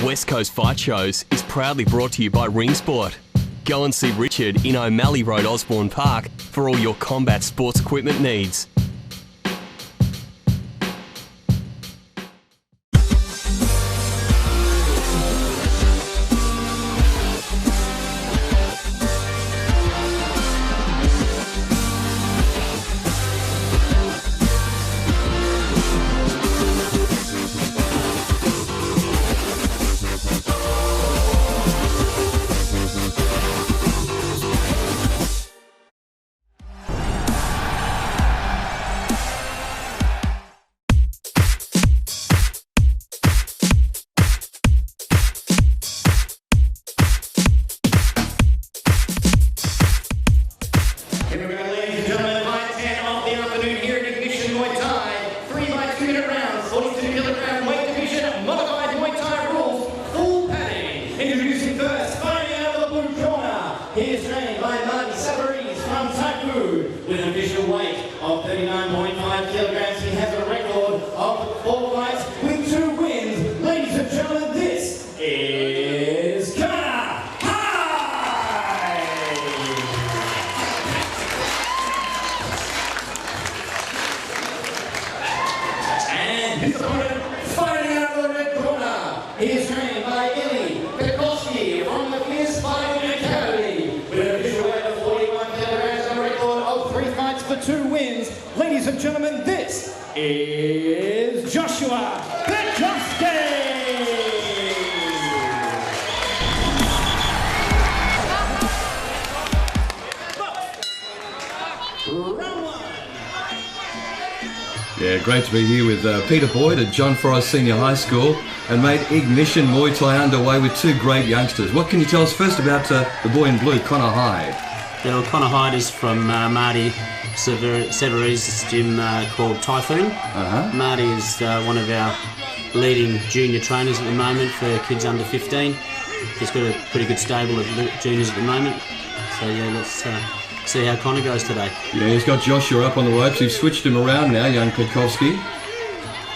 West Coast Fight Shows is proudly brought to you by Ring Sport. Go and see Richard in O'Malley Road, Osborne Park for all your combat sports equipment needs. Petkovski from the Fierce Fighting Academy with an official weight of 41 kilograms and a record of 3 fights for 2 wins. Ladies and gentlemen, this is Joshua Petkovski! Yeah, great to be here with Peter Boyd at John Forrest Senior High School, and mate, Ignition Muay Thai underway with 2 great youngsters. What can you tell us first about the boy in blue, Connor Hyde? Yeah, well, Connor Hyde is from Marty Severi's gym called Typhoon. Marty is one of our leading junior trainers at the moment for kids under 15. He's got a pretty good stable of juniors at the moment. So yeah, let's see how Connor goes today. Yeah, he's got Joshua up on the ropes. He's switched him around now, young Petkovski.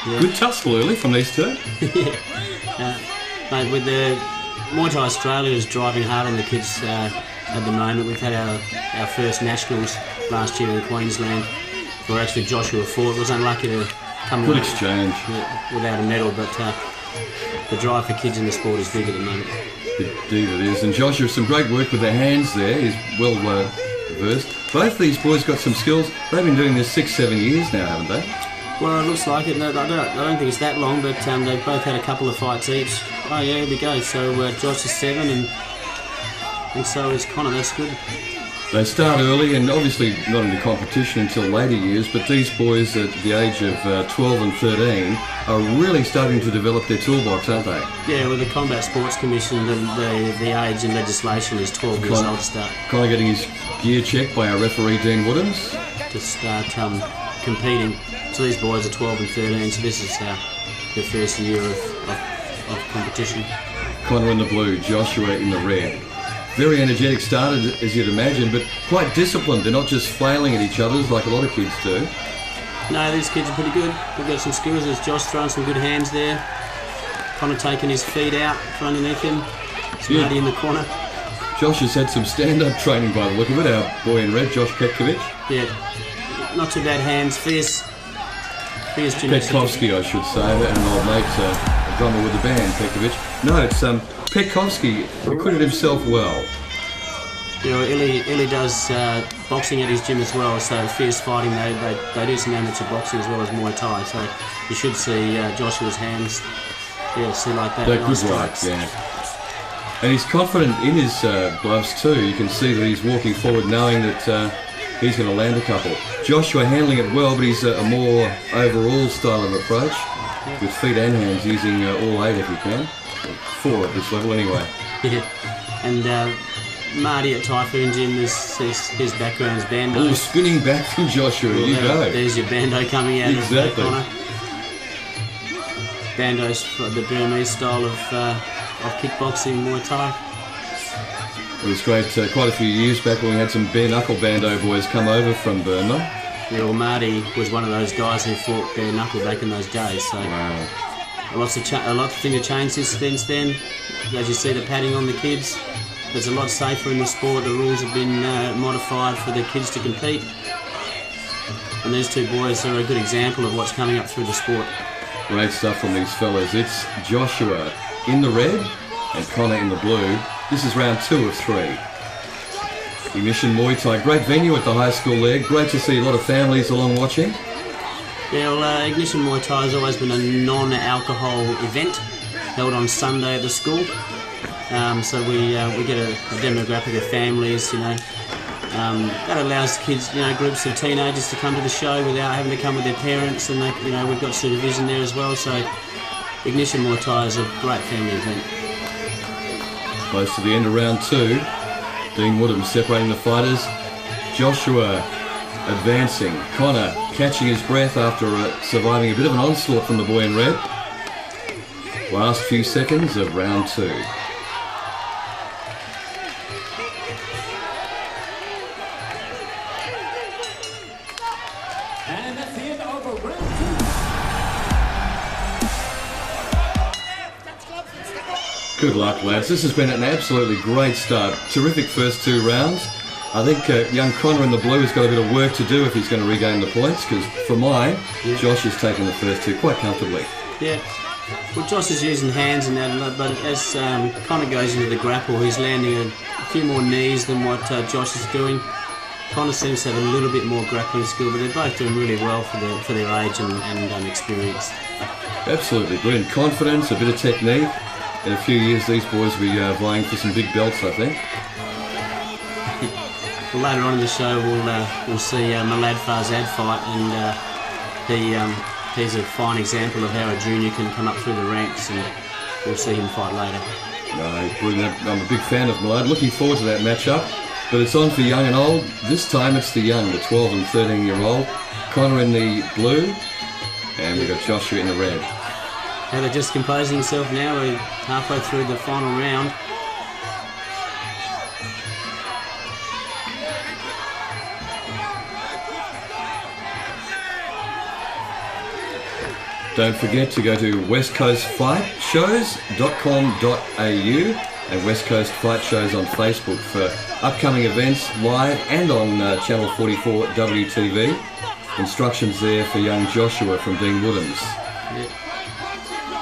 Yeah. Good tussle early from these two. Yeah. Mate, with the Muay Thai Australia is driving hard on the kids at the moment. We've had our first nationals last year in Queensland, where actually Joshua fought. Was unlucky to come Good exchange. without a medal, but the drive for kids in the sport is big at the moment. Indeed it is. And Joshua, some great work with their hands there. He's well versed. Both these boys got some skills. They've been doing this 6-7 years now, haven't they? Well, it looks like it. No, I don't think it's that long, but they've both had a couple of fights each. Oh yeah, here we go. So Josh is 7 and so is Connor. That's good. They start early and obviously not into competition until later years, but these boys at the age of 12 and 13 are really starting to develop their toolbox, aren't they? Yeah, with the Combat Sports Commission, the age in legislation is 12 years old to start. Connor getting his gear checked by our referee, Dean Woodhouse. To start competing. So these boys are 12 and 13, so this is their first year of competition. Connor in the blue, Joshua in the red. Very energetic started, as you'd imagine, but quite disciplined. They're not just flailing at each other like a lot of kids do. No, these kids are pretty good. They've got some skills. There's Josh throwing some good hands there. Connor taking his feet out from underneath him. Smarty in the corner. Josh has had some stand-up training by the look of it, our boy in red, Josh Petkovich. Yeah, not too bad hands, fierce gymnastics. Petkovski, I should say, and an old mate, a drummer with the band, Petkovich. No, it's Petkovski acquitted himself well. You know, Illy does boxing at his gym as well, so fierce fighting, they do some amateur boxing as well as Muay Thai, so you should see Joshua's hands, see like that. They're good strikes, yeah. And he's confident in his gloves too. You can see that he's walking forward knowing that he's going to land a couple. Joshua handling it well, but he's a more overall style of approach, with feet and hands, using all 8 if he can. 4 at this level anyway. Yeah, and Marty at Typhoon Gym, his background is bando. Oh, spinning back from Joshua, well, you go. There's your bando coming out exactly. of the corner. Bando's the Burmese style of kickboxing, Muay Thai. It was great quite a few years back when we had some bare knuckle bando boys come over from Burma. Yeah, well, Marty was one of those guys who fought bare knuckle back in those days. So. Wow. a lot of things have changed since then. As you see the padding on the kids, it's a lot safer in the sport. The rules have been modified for the kids to compete. And these two boys are a good example of what's coming up through the sport. Great stuff from these fellas. It's Joshua in the red and Connor in the blue. This is round 2 of 3. Ignition Muay Thai, great venue at the high school there. Great to see a lot of families along watching. Yeah, well, Ignition Muay Thai has always been a non-alcohol event held on Sunday at the school. So we get a demographic of families, that allows kids, groups of teenagers to come to the show without having to come with their parents, and we've got supervision there as well. So Ignition Muay Thai is a great family event. Close to the end of round 2. Dean Woodham separating the fighters. Joshua advancing. Connor catching his breath after surviving a bit of an onslaught from the boy in red. Last few seconds of round 2. And that's the end of round 2. Good luck, lads. This has been an absolutely great start. Terrific first 2 rounds. I think young Connor in the blue has got a bit of work to do if he's going to regain the points, because for mine, Josh has taken the first 2 quite comfortably. Yeah. Well, Josh is using hands and that, but as Connor goes into the grapple, he's landing a few more knees than what Josh is doing. Connor seems to have a little bit more grappling skill, but they're both doing really well for their age and experience. Absolutely brilliant. Confidence, a bit of technique. In a few years, these boys will be vying for some big belts, I think. Well, later on in the show, we'll see Millad Farzad fight, and he's a fine example of how a junior can come up through the ranks, and we'll see him fight later. No, brilliant. I'm a big fan of Millad. Looking forward to that matchup. But it's on for young and old. This time it's the young, the 12 and 13-year-old. Connor in the blue, and we've got Joshua in the red. Now they're just composing himself now. We're halfway through the final round. Don't forget to go to westcoastfightshows.com.au and West Coast Fight Shows on Facebook for upcoming events live and on Channel 44 WTV. Instructions there for young Joshua from Dean Woodham's. Yeah.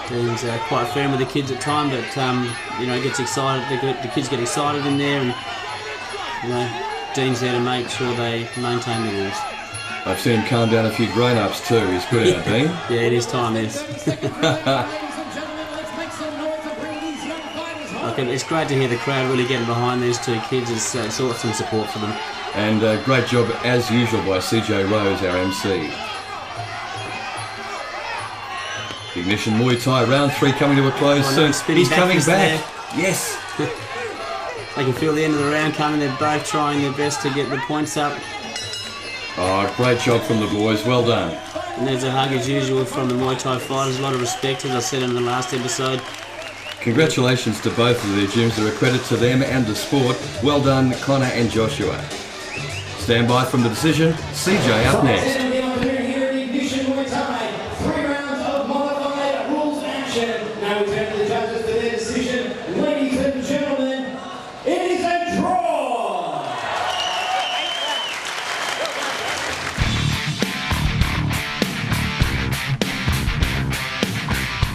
Dean's quite firm with the kids at time, but gets excited. The kids get excited in there, and Dean's there to make sure they maintain the rules. I've seen him calm down a few grown-ups too. He's good at it, Dean. Yeah, it is time, yes. It's great to hear the crowd really getting behind these two kids. It's awesome support for them. And great job, as usual, by CJ Rose, our MC. Ignition Muay Thai, round 3 coming to a close soon. He's coming back. Yes. They can feel the end of the round coming. They're both trying their best to get the points up. Oh, great job from the boys. Well done. And there's a hug as usual from the Muay Thai fighters. A lot of respect, as I said in the last episode. Congratulations to both of their gyms. They're a credit to them and the sport. Well done, Connor and Joshua. Stand by from the decision. CJ up next.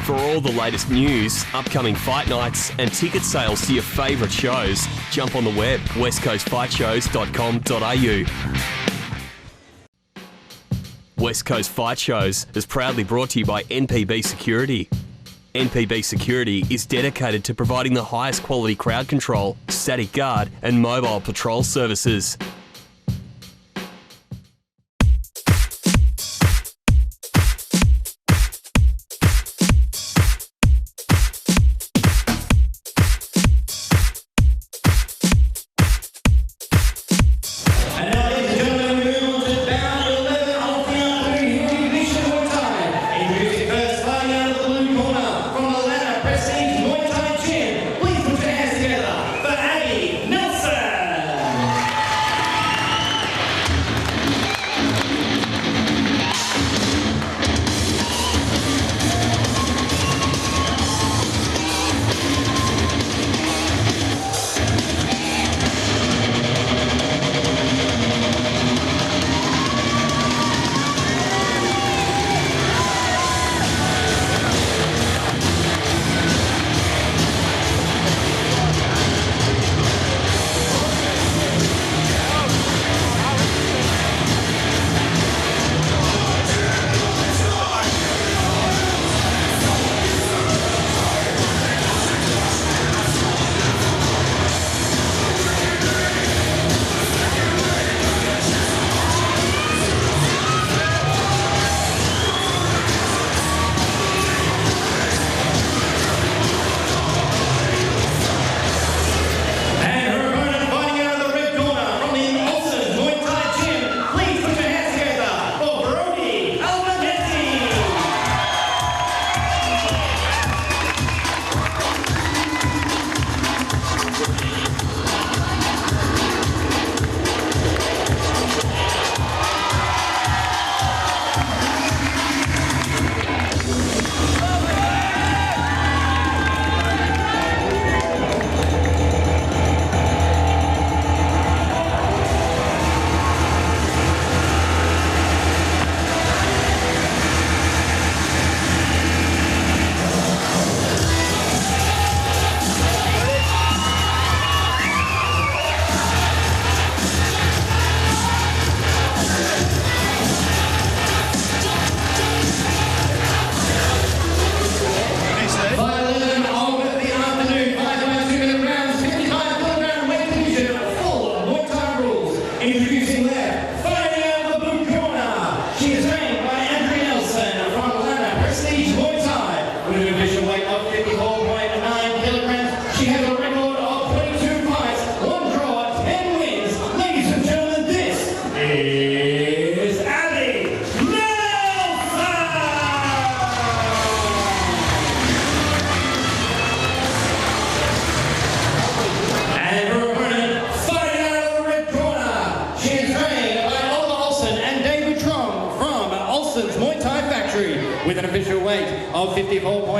For all the latest news, upcoming fight nights and ticket sales to your favourite shows, jump on the web, westcoastfightshows.com.au. West Coast Fight Shows is proudly brought to you by NPB Security. NPB Security is dedicated to providing the highest quality crowd control, static guard and mobile patrol services.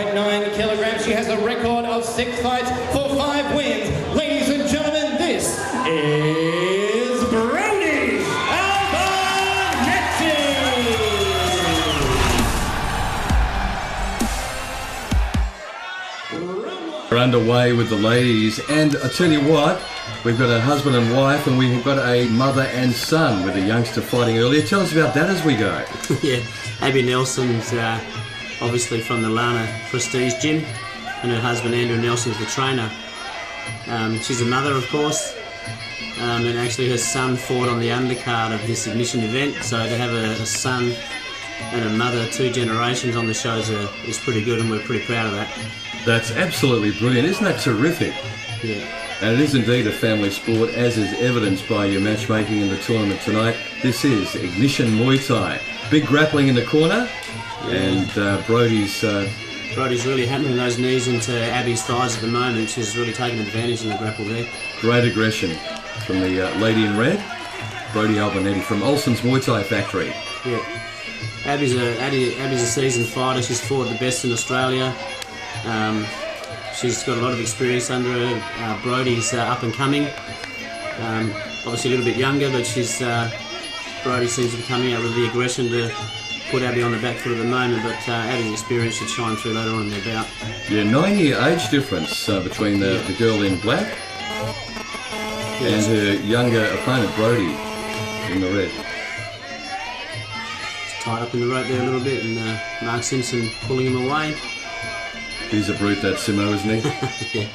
81.9 kilograms. She has a record of 6 fights for 5 wins. Ladies and gentlemen, this is Brodie Albonetti. We're underway with the ladies, and I tell you what, we've got a husband and wife, and we've got a mother and son with a youngster fighting earlier. Tell us about that as we go. Yeah, Abby Nelson's obviously from the Lana Prestige Gym, and her husband Andrew Nelson's the trainer. She's a mother, of course, and actually her son fought on the undercard of this ignition event, so to have a son and a mother, 2 generations on the shows is pretty good, and we're pretty proud of that. That's absolutely brilliant. Isn't that terrific? Yeah. And it is indeed a family sport, as is evidenced by your matchmaking in the tournament tonight. This is Ignition Muay Thai. Big grappling in the corner, and Brodie's really hammering those knees into Abby's thighs at the moment. She's really taking advantage in the grapple there. Great aggression from the lady in red, Brodie Albonetti from Olsen's Muay Thai Factory. Yeah. Abby's a seasoned fighter. She's fought the best in Australia. She's got a lot of experience under her. Brodie's up and coming. Obviously a little bit younger, but Brodie seems to be coming out with the aggression to put Abby on the back foot at the moment, but Abby's experience should shine through later on in the bout. Yeah, 9-year age difference between the girl in black and her younger opponent, Brodie, in the red. It's tied up in the rope there a little bit, and Mark Simpson pulling him away. He's a brute, that Simo, isn't he? Yeah.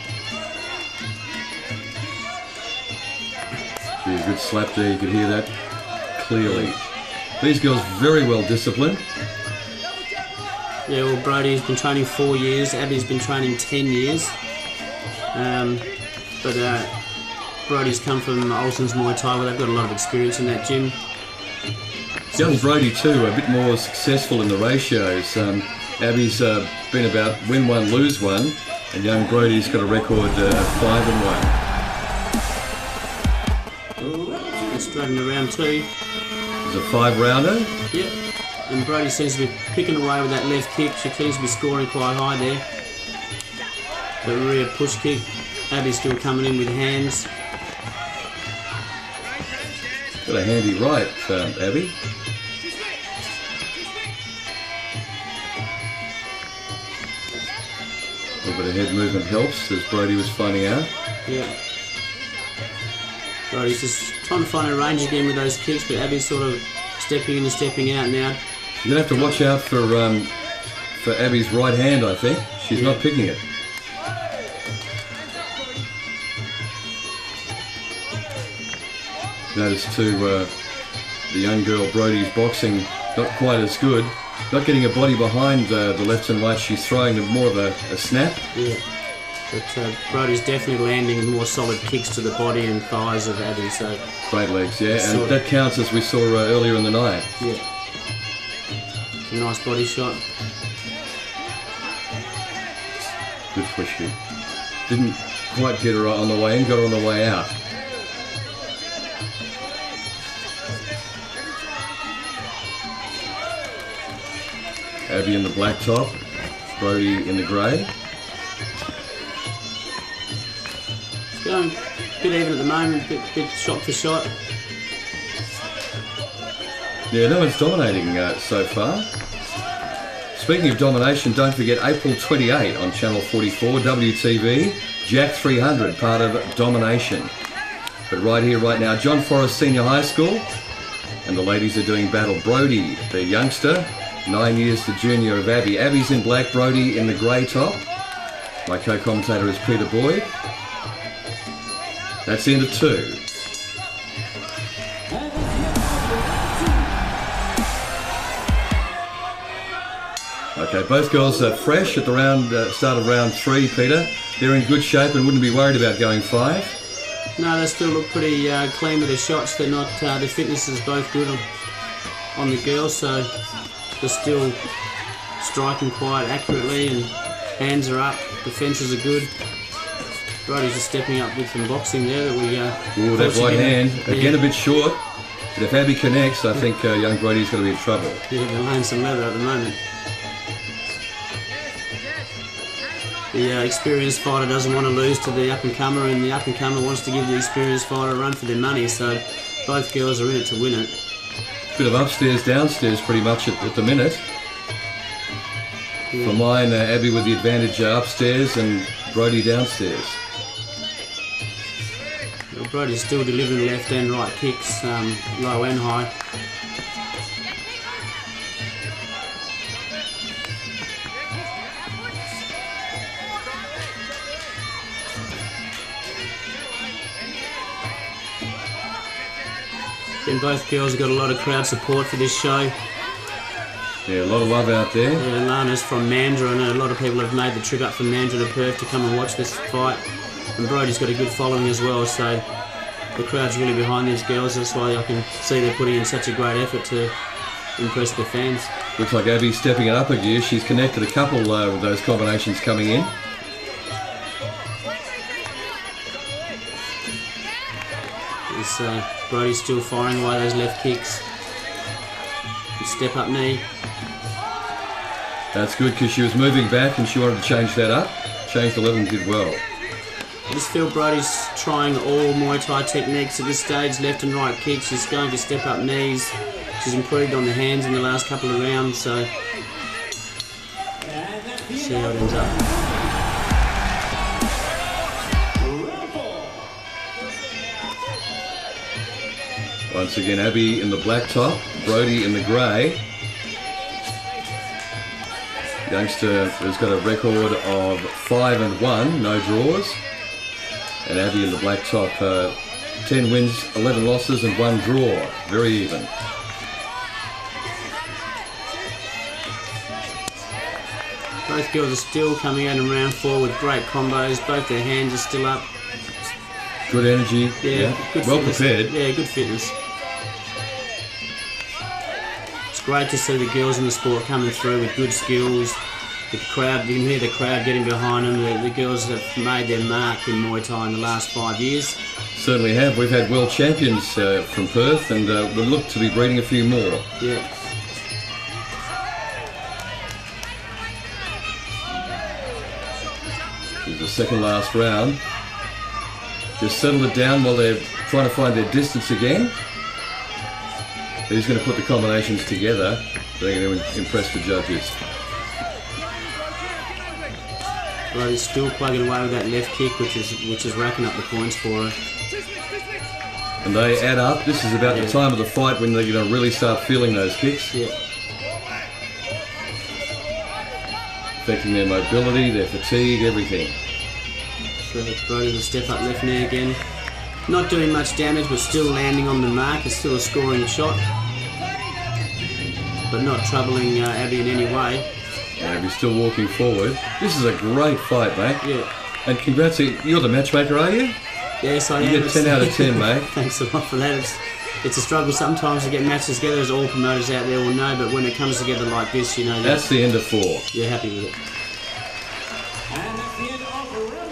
Gee, a good slap there, you could hear that clearly. These girls very well disciplined. Yeah, well, Brodie's been training 4 years, Abby's been training 10 years. But Brodie's come from Olsen's Muay Thai, where they've got a lot of experience in that gym. Young Brodie too, a bit more successful in the ratios. Abby's been about win one, lose one, and young Brodie's got a record 5-1. Straight in the round 2. It's a 5-rounder. Yep. And Brodie seems to be picking away with that left kick. She seems to be scoring quite high there. The rear push kick. Abby's still coming in with hands. Got a handy right, Abby. A little bit of head movement helps, as Brodie was finding out. Yeah. Brodie's just trying to find her range again with those kicks, but Abby's sort of stepping in and stepping out now. You're going to have to watch out for Abby's right hand, I think. She's not picking it. Notice too, the young girl Brodie's boxing not quite as good. Not getting her body behind the left and right. She's throwing more of a snap. Yeah. But Brodie's definitely landing more solid kicks to the body and thighs of Abby. So great legs, yeah, and that counts, as we saw earlier in the night. Yeah. A nice body shot. Good push kick. Didn't quite get her on the way in, got her on the way out. Abby in the black top, Brodie in the grey. It's going a bit even at the moment, bit shot for shot. Yeah, no one's dominating so far. Speaking of domination, don't forget April 28 on Channel 44, WTV, Jack 300, part of Domination. But right here, right now, John Forrest Senior High School, and the ladies are doing battle. Brodie, the youngster, 9 years the junior of Abby. Abby's in black, Brodie in the grey top. My co-commentator is Peter Boyd. That's the end of 2. Okay, both girls are fresh at the start of round 3, Peter. They're in good shape and wouldn't be worried about going 5. No, they still look pretty clean with their shots. They're not. Their fitness is both good on the girls, so they're still striking quite accurately, and hands are up. Defences are good. Brodie's just stepping up with some boxing there that we. Ooh, that right hand again, a bit short. But if Abby connects, I think young Brodie's going to be in trouble. Yeah, they're laying some leather at the moment. The experienced fighter doesn't want to lose to the up-and-comer, and the up-and-comer wants to give the experienced fighter a run for their money, so both girls are in it to win it. Bit of upstairs, downstairs pretty much at the minute. Yeah. For mine, Abby with the advantage upstairs and Brodie downstairs. Well, Brodie's still delivering left and right kicks, low and high. And both girls have got a lot of crowd support for this show. Yeah, a lot of love out there. Yeah, Lana's from Mandurah, and a lot of people have made the trip up from Mandurah to Perth to come and watch this fight. And Brodie's got a good following as well, so the crowd's really behind these girls. That's why I can see they're putting in such a great effort to impress their fans. Looks like Abby's stepping it up a gear. She's connected a couple with those combinations coming in. Brodie's still firing away those left kicks. Step up knee. That's good because she was moving back and she wanted to change that up. Changed the level and did well. I just feel Brodie's trying all Muay Thai techniques at this stage, left and right kicks. She's going to step up knees. She's improved on the hands in the last couple of rounds, so see how it ends up. Once again, Abby in the black top, Brodie in the grey. Youngster has got a record of 5-1, no draws. And Abby in the black top, 10 wins, 11 losses and 1 draw. Very even. Both girls are still coming out in round 4 with great combos. Both their hands are still up. Good energy. Yeah. Good well fitness. prepared. Yeah, good fitness. It's great to see the girls in the sport coming through with good skills. The crowd, you can hear the crowd getting behind them. The girls have made their mark in Muay Thai in the last 5 years. Certainly have. We've had world champions from Perth, and we look to be breeding a few more. Yeah. Here's the second last round. Just settle it down while they're trying to find their distance again. Who's going to put the combinations together? They're going to impress the judges. Well, he's still plugging away with that left kick, which is racking up the points for her. And they add up. This is about the time of the fight when they're going to really start feeling those kicks. Yeah. Affecting their mobility, their fatigue, everything. So Brodie will step up left knee again. Not doing much damage, but still landing on the mark. It's still a scoring shot. But not troubling Abby in any way. Abby's still walking forward. This is a great fight, mate. Yeah. And congrats, you're the matchmaker, are you? Yes, I am. You get 10 out of 10, mate. Thanks a lot for that. It's a struggle sometimes to get matches together, as all promoters out there will know, but when it comes together like this, you know... That's the end of 4. You're happy with it. And that's the end of round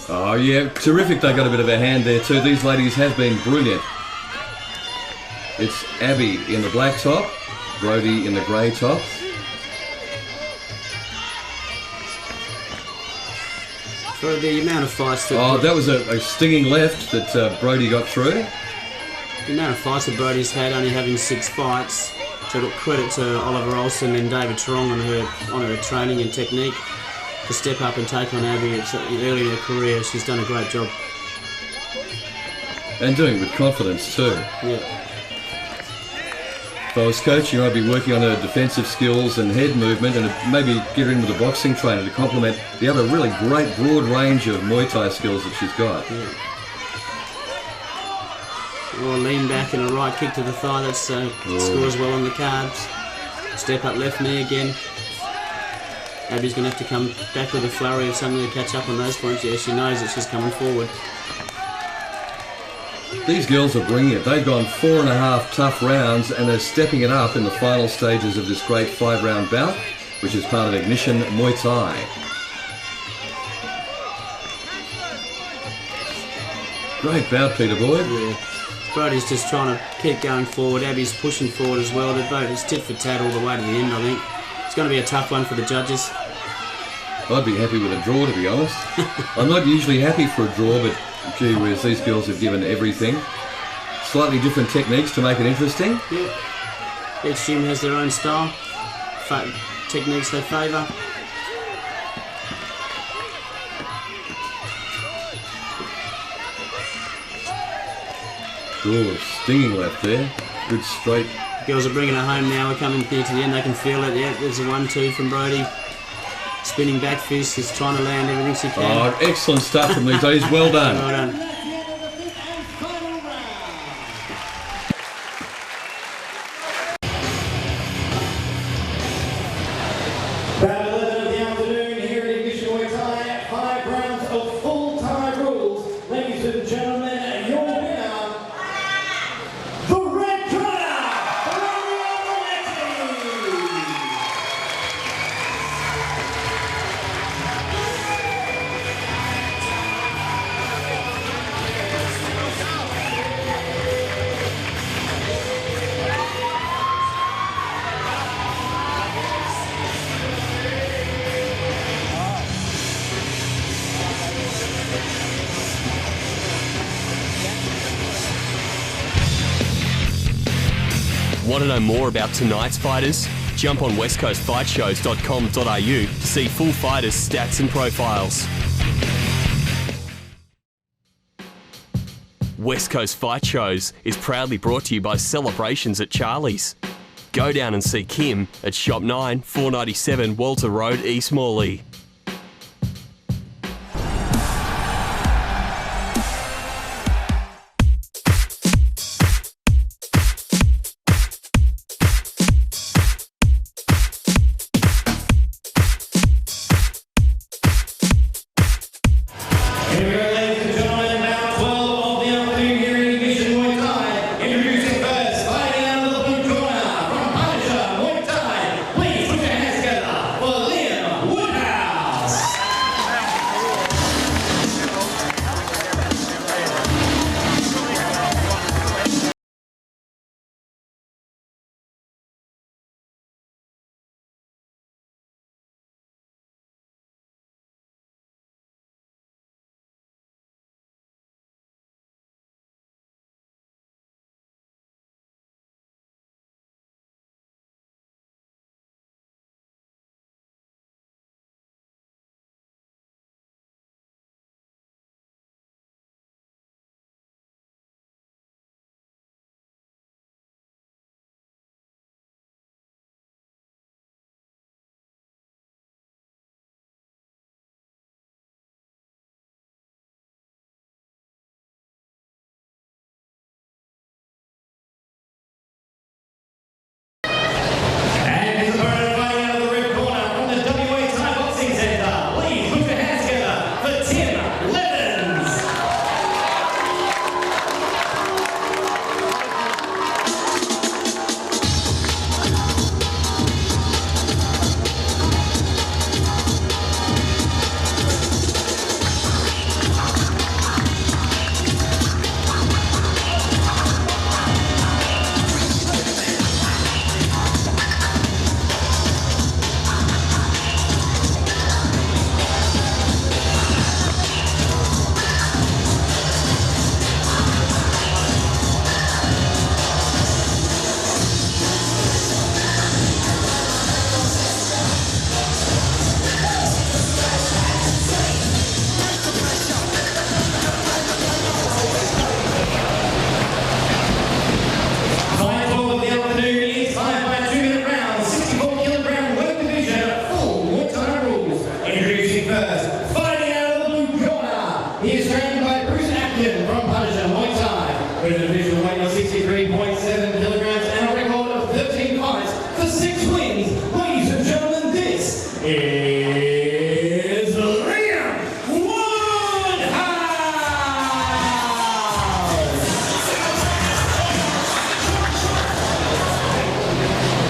4. Oh, yeah. Terrific they got a bit of a hand there, too. These ladies have been brilliant. It's Abby in the black top, Brodie in the grey top. For the amount of fights that... that was a stinging left that Brodie got through. The amount of fights that Brodie's had, only having 6 fights. So look, credit to Oliver Olsen and David Trong on her training and technique to step up and take on Abby early in her career. She's done a great job. And doing it with confidence too. Yeah. If I was coaching, I'd be working on her defensive skills and head movement, and maybe get her in with a boxing trainer to complement the other really great broad range of Muay Thai skills that she's got. Yeah. Or lean back and a right kick to the thigh. That scores well on the cards. Step up left knee again. Abby's going to have to come back with a flurry of something to catch up on those points. Yeah, she knows that she's coming forward. These girls are bringing it. They've gone 4.5 tough rounds, and they're stepping it up in the final stages of this great 5-round bout, which is part of Ignition Muay Thai. Great bout, Peter Boyd. Yeah. Brodie's just trying to keep going forward. Abby's pushing forward as well. They're both tit for tat all the way to the end, I think. going to be a tough one for the judges. I'd be happy with a draw, to be honest. I'm not usually happy for a draw, but gee whiz, these girls have given everything. Slightly different techniques to make it interesting. Yeah. Each gym has their own style, techniques they favour. Oh, stinging left there. Good straight. Girls are bringing it home now. We're coming near to the end. They can feel it. Yeah, there's a 1-2 from Brodie. Spinning back fist. He's trying to land everything she can. Oh, excellent stuff from these ladies. Well done. Well done. Battle 11 of the afternoon here at English Muay Thai. 5 rounds of full Thai rules. Ladies and gentlemen, your winner, the red corner, Albonetti. Want to know more about tonight's fighters? Jump on westcoastfightshows.com.au to see full fighters' stats and profiles. West Coast Fight Shows is proudly brought to you by Celebrations at Charlie's. Go down and see Kim at Shop 9, 497 Walter Road, East Morley. Here we go, ladies and gentlemen, round 12 of the afternoon here in English Muay Thai. Introducing first, fighting out of the blue corner from Punisher Muay Thai. Please put your hands together for Woodhouse. And his opponent fighting out of the red corner from the WA Thai Boxing Centre. Please put your hands together for Levins. Fight 12 of the afternoon is 5 by 2-minute rounds, 64-kilogram weight division, full Muay Thai rules. Introducing first, fighting out of the blue corner. He is trained by Bruce Atkin from Punisher Muay Thai, with an division weight of 63.7 kilograms and a record of 13 fights for 6 wins. Ladies and gentlemen, this is Woodhouse.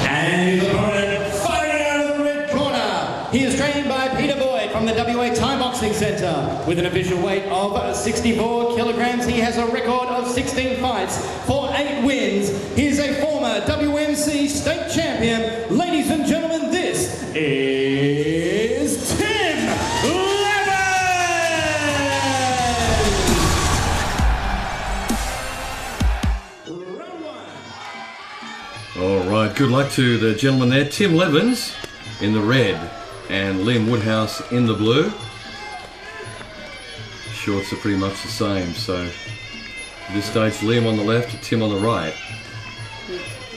And his opponent fighting out of the red corner. He is trained by Peter Boyd from the WA Thai Boxing Centre. With an official weight of 64 kilograms, he has a record of 16 fights for 8 wins. He is a former WMC state champion. Ladies and gentlemen, this is Tim Levins! Round one. All right, good luck to the gentleman there. Tim Levins in the red and Liam Woodhouse in the blue. Shorts are pretty much the same, so at this stage Liam on the left, Tim on the right.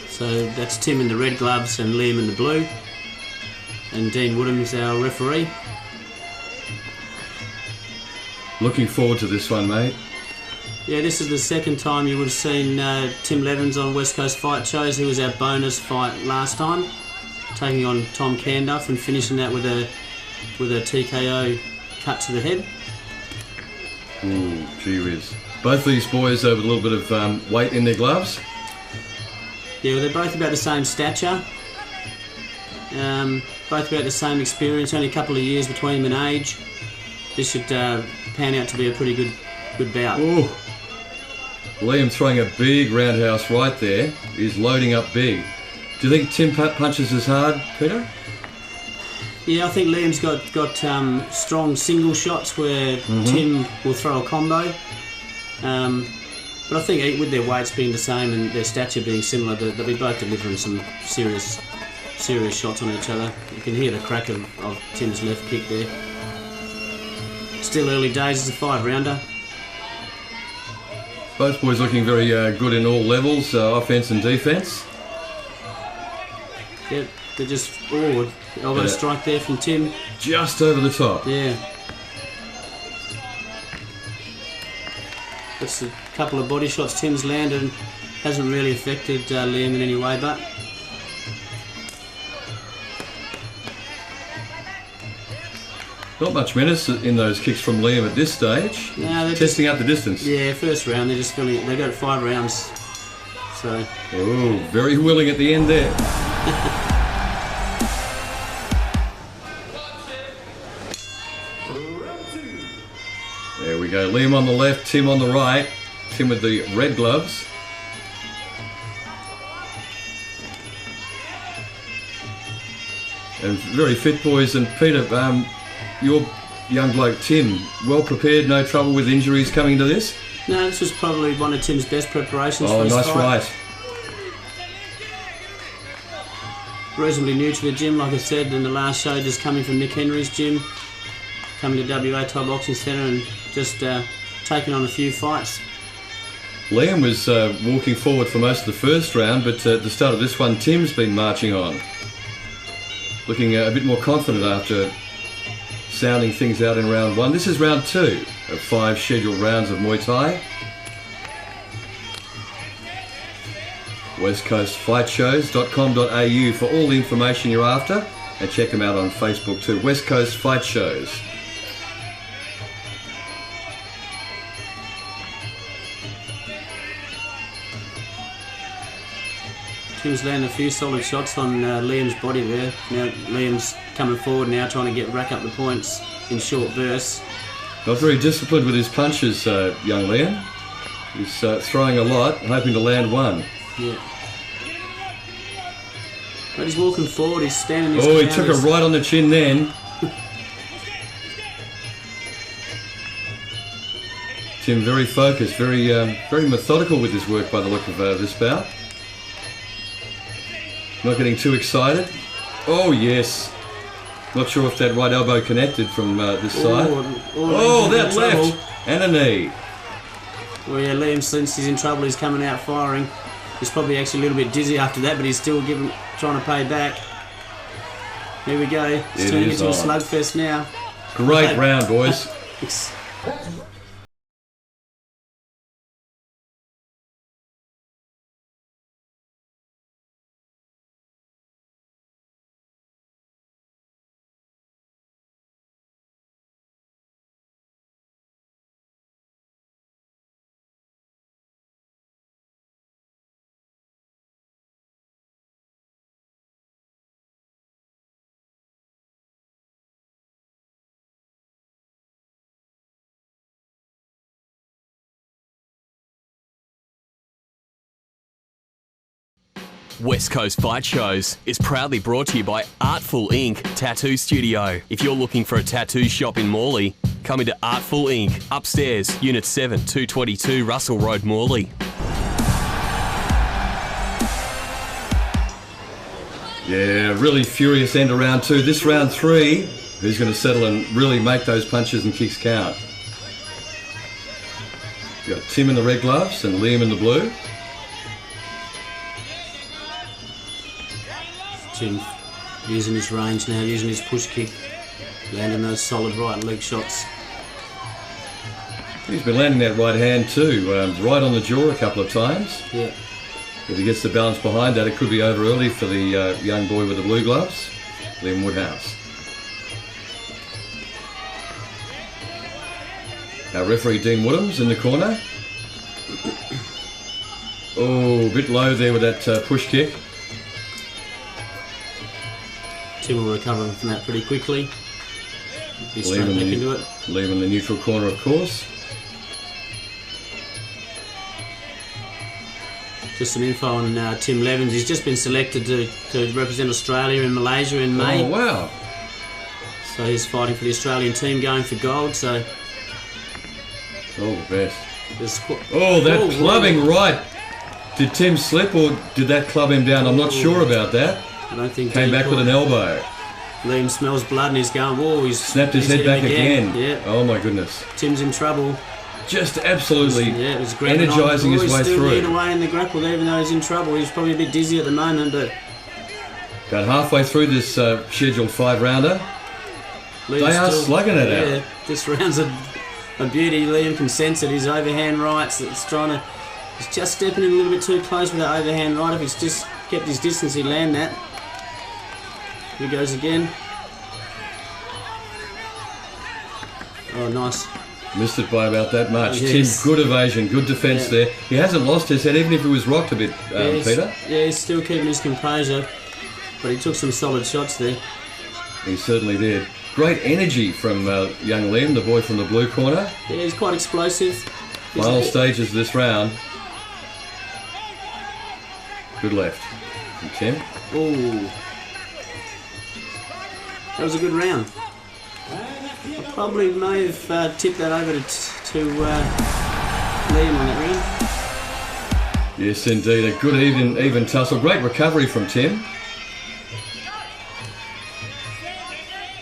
So that's Tim in the red gloves and Liam in the blue. And Dean Woodham's our referee. Looking forward to this one, mate. Yeah, this is the second time you would have seen Tim Levins on West Coast Fight Shows. He was our bonus fight last time, taking on Tom Canduff and finishing that with a TKO cut to the head. Ooh, gee whiz. Both these boys with a little bit of weight in their gloves. Yeah, well, they're both about the same stature. Both about the same experience, only a couple of years between them in age. This should pan out to be a pretty good bout. Ooh. Liam throwing a big roundhouse right there. He's loading up big. Do you think Tim punches as hard, Peter? Yeah, I think Liam's got strong single shots where Tim will throw a combo. But I think with their weights being the same and their stature being similar, they'll be both delivering some serious shots on each other. You can hear the crack of Tim's left kick there. Still early days as a 5-rounder. Both boys looking very good in all levels, offence and defence. Yep, they're just forward. I've got a strike there from Tim. Just over the top. Yeah. That's a couple of body shots Tim's landed. Hasn't really affected Liam in any way, but not much menace in those kicks from Liam at this stage. No, they're testing out the distance. Yeah, first round they're just feeling it. They got 5 rounds, so. Oh, very willing at the end there. There we go. Liam on the left, Tim on the right. Tim with the red gloves. And very fit boys. And Peter, your young bloke Tim, well prepared, no trouble with injuries coming to this? No, this was probably one of Tim's best preparations for Oh, his nice fight. right. Reasonably new to the gym, like I said in the last show, just coming from Mick Henry's gym, coming to WA Thai Boxing Centre and just taking on a few fights. Liam was walking forward for most of the first round, but at the start of this one, Tim's been marching on. Looking a bit more confident after sounding things out in round 1. This is round 2 of 5 scheduled rounds of Muay Thai. westcoastfightshows.com.au for all the information you're after, and check them out on Facebook too. West Coast Fight Shows. Tim's landed a few solid shots on Liam's body there. Now Liam's coming forward now, trying to rack up the points in short bursts. Not very disciplined with his punches, young Liam. He's throwing a lot, hoping to land one. Yeah. But he's walking forward, he's standing his Oh, he ground. took a right on the chin then. Tim very focused, very methodical with his work by the look of this bout. Not getting too excited. Oh, yes. Not sure if that right elbow connected from this side. Oh, that left. And a knee. Well, yeah, Liam, since he's in trouble, he's coming out firing. He's probably actually a little bit dizzy after that, but he's still trying to pay back. Here we go. It's turning into a slugfest now. Great round, boys. West Coast Fight Shows is proudly brought to you by Artful Ink Tattoo Studio. If you're looking for a tattoo shop in Morley, come into Artful Ink, upstairs, Unit 7, 222 Russell Road, Morley. Yeah, really furious end of round 2. This round 3, who's going to settle and really make those punches and kicks count? You've got Tim in the red gloves and Liam in the blue. Tim using his range now, using his push kick, landing those solid right leg shots. He's been landing that right hand too, right on the jaw a couple of times. Yeah. If he gets the balance behind that, it could be over early for the young boy with the blue gloves, Liam Woodhouse. Our referee Dean Woodham's in the corner. Oh, a bit low there with that push kick. Tim will recover from that pretty quickly. Be straight back into it. Leaving the neutral corner, of course. Just some info on Tim Levins. He's just been selected to represent Australia in Malaysia in May. Oh, wow. So he's fighting for the Australian team, going for gold. So. Oh, the best. That clubbing right. Did Tim slip or did that club him down? I'm not sure about that. I don't think. Came back with an elbow. Liam smells blood and he's going, whoa, he's snapped his head back again. Yeah. Oh my goodness. Tim's in trouble. Just absolutely it was energising his way He's still through. leading away in the grapple even though he's in trouble. He's probably a bit dizzy at the moment, but... About halfway through this scheduled 5-rounder. They are slugging it out. Yeah, this round's a beauty. Liam can sense it. His overhand rights, he's just stepping in a little bit too close with that overhand right. If he's just kept his distance, he'd land that. Here he goes again. Oh, nice. Missed it by about that much. Yes. Tim, good evasion, good defence there. He hasn't lost his head, even if he was rocked a bit, Peter. Yeah, he's still keeping his composure, but he took some solid shots there. He certainly did. Great energy from young Liam, the boy from the blue corner. Yeah, he's quite explosive. Final stages of this round. Good left from Tim. Ooh. That was a good round. I probably may have tipped that over to Liam on that round. Yes, indeed. A good even tussle. Great recovery from Tim.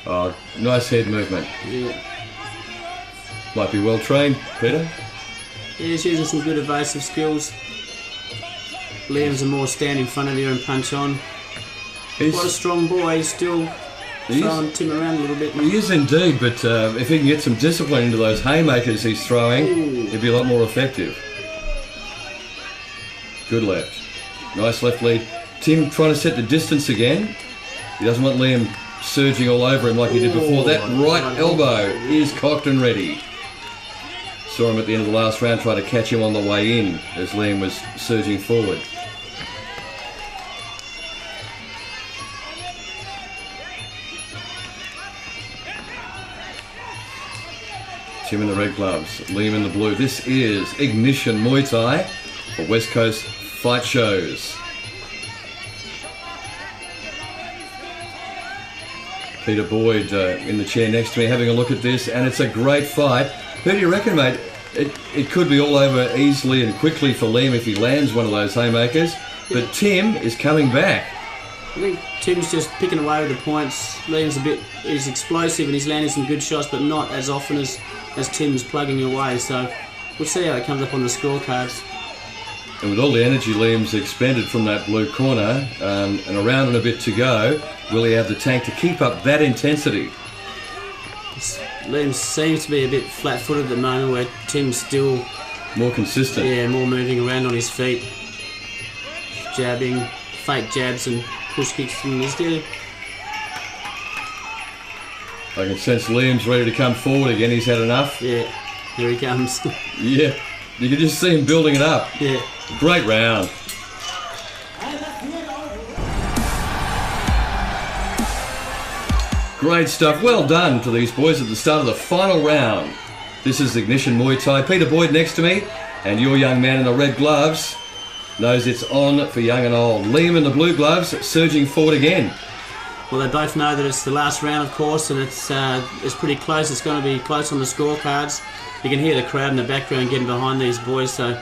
Oh, nice head movement. Yeah. Might be well trained, Peter. Yeah, he's using some good evasive skills. Liam's a more stand in front of you and punch on. Quite a strong boy. He's still throwing Tim around a little bit. He is indeed, but if he can get some discipline into those haymakers he's throwing, he'd be a lot more effective. Good left. Nice left lead. Tim trying to set the distance again. He doesn't want Liam surging all over him like he did before. That right elbow is cocked and ready. Saw him at the end of the last round try to catch him on the way in as Liam was surging forward. Tim in the red gloves, Liam in the blue. This is Ignition Muay Thai for West Coast Fight Shows. Peter Boyd in the chair next to me having a look at this, and it's a great fight. Who do you reckon, mate? It could be all over easily and quickly for Liam if he lands one of those haymakers, but Tim is coming back. I think Tim's just picking away with the points. Liam's he's explosive and he's landing some good shots, but not as often as Tim's plugging away. So we'll see how it comes up on the scorecards. And with all the energy Liam's expended from that blue corner, and a round and a bit to go, will he have the tank to keep up that intensity? Liam seems to be a bit flat-footed at the moment, where Tim's still more consistent. Yeah, more moving around on his feet, jabbing, fake jabs and push kicks from his dude. I can sense Liam's ready to come forward again. He's had enough. Yeah, here he comes. Yeah, you can just see him building it up. Yeah. Great round. Great stuff. Well done to these boys at the start of the final round. This is Ignition Muay Thai. Peter Boyd next to me, and your young man in the red gloves, knows it's on for young and old. Liam in the blue gloves surging forward again. Well, they both know that it's the last round, of course, and it's pretty close. It's going to be close on the scorecards. You can hear the crowd in the background getting behind these boys, so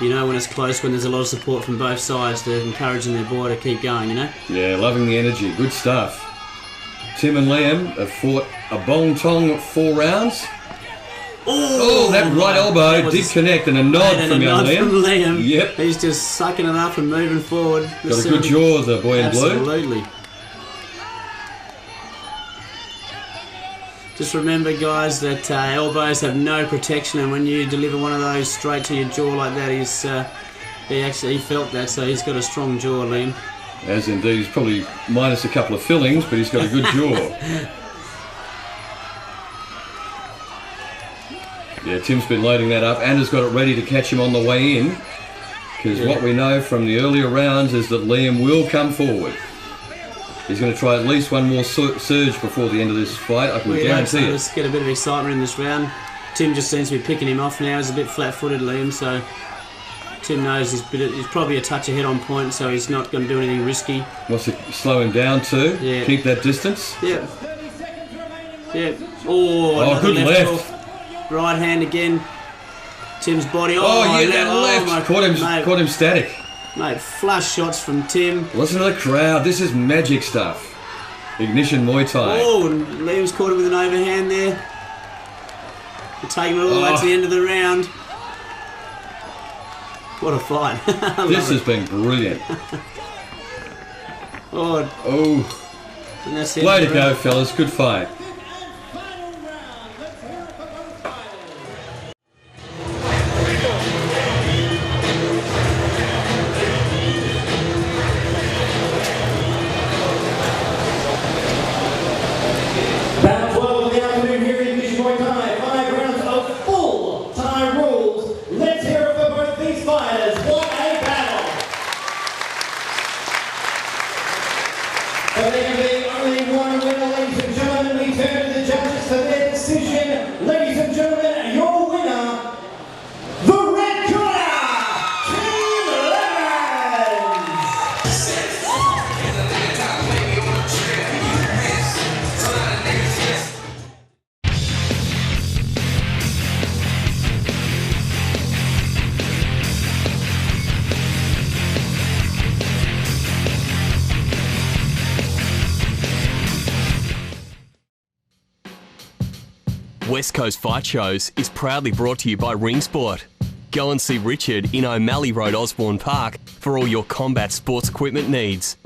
you know when it's close, when there's a lot of support from both sides. They're encouraging their boy to keep going, you know? Yeah, loving the energy. Good stuff. Tim and Liam have fought a bong tong 4 rounds. Oh, that right elbow did connect, and a nod from young Liam. Yep. He's just sucking it up and moving forward. Got a good jaw, the boy in blue. Absolutely. Just remember, guys, that elbows have no protection, and when you deliver one of those straight to your jaw like that, he felt that, so he's got a strong jaw, Liam. As indeed, he's probably minus a couple of fillings, but he's got a good jaw. Yeah, Tim's been loading that up. Anna's got it ready to catch him on the way in, because what we know from the earlier rounds is that Liam will come forward. He's going to try at least one more surge before the end of this fight, I can guarantee it. Let's get a bit of excitement in this round. Tim just seems to be picking him off now. He's a bit flat-footed, Liam, so Tim knows he's probably a touch ahead on point, so he's not going to do anything risky. Wants to slow him down too, keep that distance. Yep. Oh, good left. Right hand again. Tim's body. That left. Caught him static. Mate, flush shots from Tim. Listen to the crowd. This is magic stuff. Ignition Muay Thai. Oh, Liam's caught it with an overhand there. We're taking it all the way to the end of the round. What a fight. This has been brilliant. Way to go, fellas. Good fight. West Coast Fight Shows is proudly brought to you by Ringsport. Go and see Richard in O'Malley Road, Osborne Park for all your combat sports equipment needs.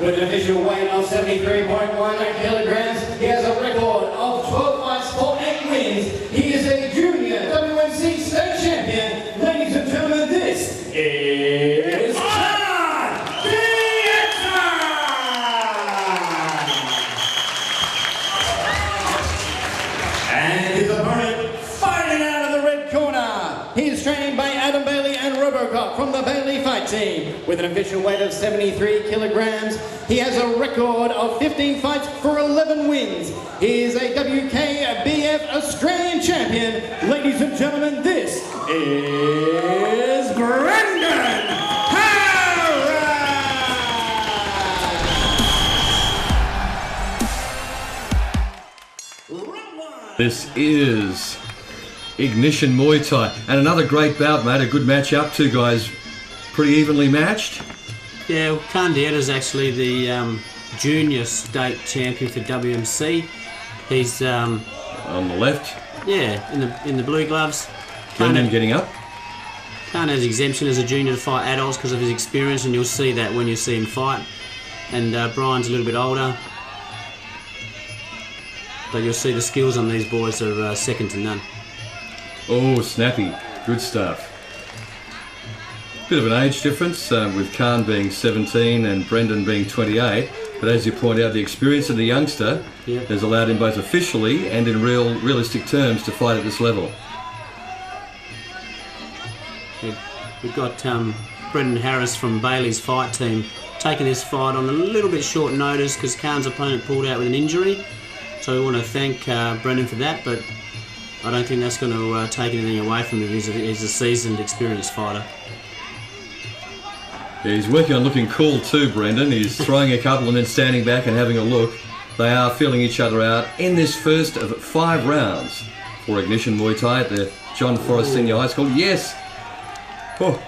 With an official weight of 73.1 kilograms, he has a record of 12 fights for 8 wins. He is a junior WNC state champion. Ladies and gentlemen, this is and his opponent fighting out of the red corner. He is trained by Adam Bailey and Robocop from the Bailey Fight Team. With an official weight of 73 kilograms, he has a record of 15 fights for 11 wins. He is a WKBF Australian champion. Ladies and gentlemen, this is Brendan Harris! This is Ignition Muay Thai. And another great bout, mate. A good match up. Two guys pretty evenly matched. Yeah, well, Deatta is actually the junior state champion for WMC. He's on the left. Yeah, in the blue gloves. Brendan getting up. Khan has exemption as a junior to fight adults because of his experience, and you'll see that when you see him fight. And Brian's a little bit older. But you'll see the skills on these boys are second to none. Oh, snappy. Good stuff. Bit of an age difference with Khan being 17 and Brendan being 28. But as you point out, the experience of the youngster has allowed him both officially and in realistic terms to fight at this level. We've got Brendan Harris from Bailey's Fight Team taking this fight on a little bit short notice because Khan's opponent pulled out with an injury. So we want to thank Brendan for that, but I don't think that's going to take anything away from him. He's a seasoned, experienced fighter. Yeah, he's working on looking cool too, Brendan. He's throwing a couple and then standing back and having a look. They are feeling each other out in this first of 5 rounds for Ignition Muay Thai at the John Forrest Senior High School. Yes! Oh.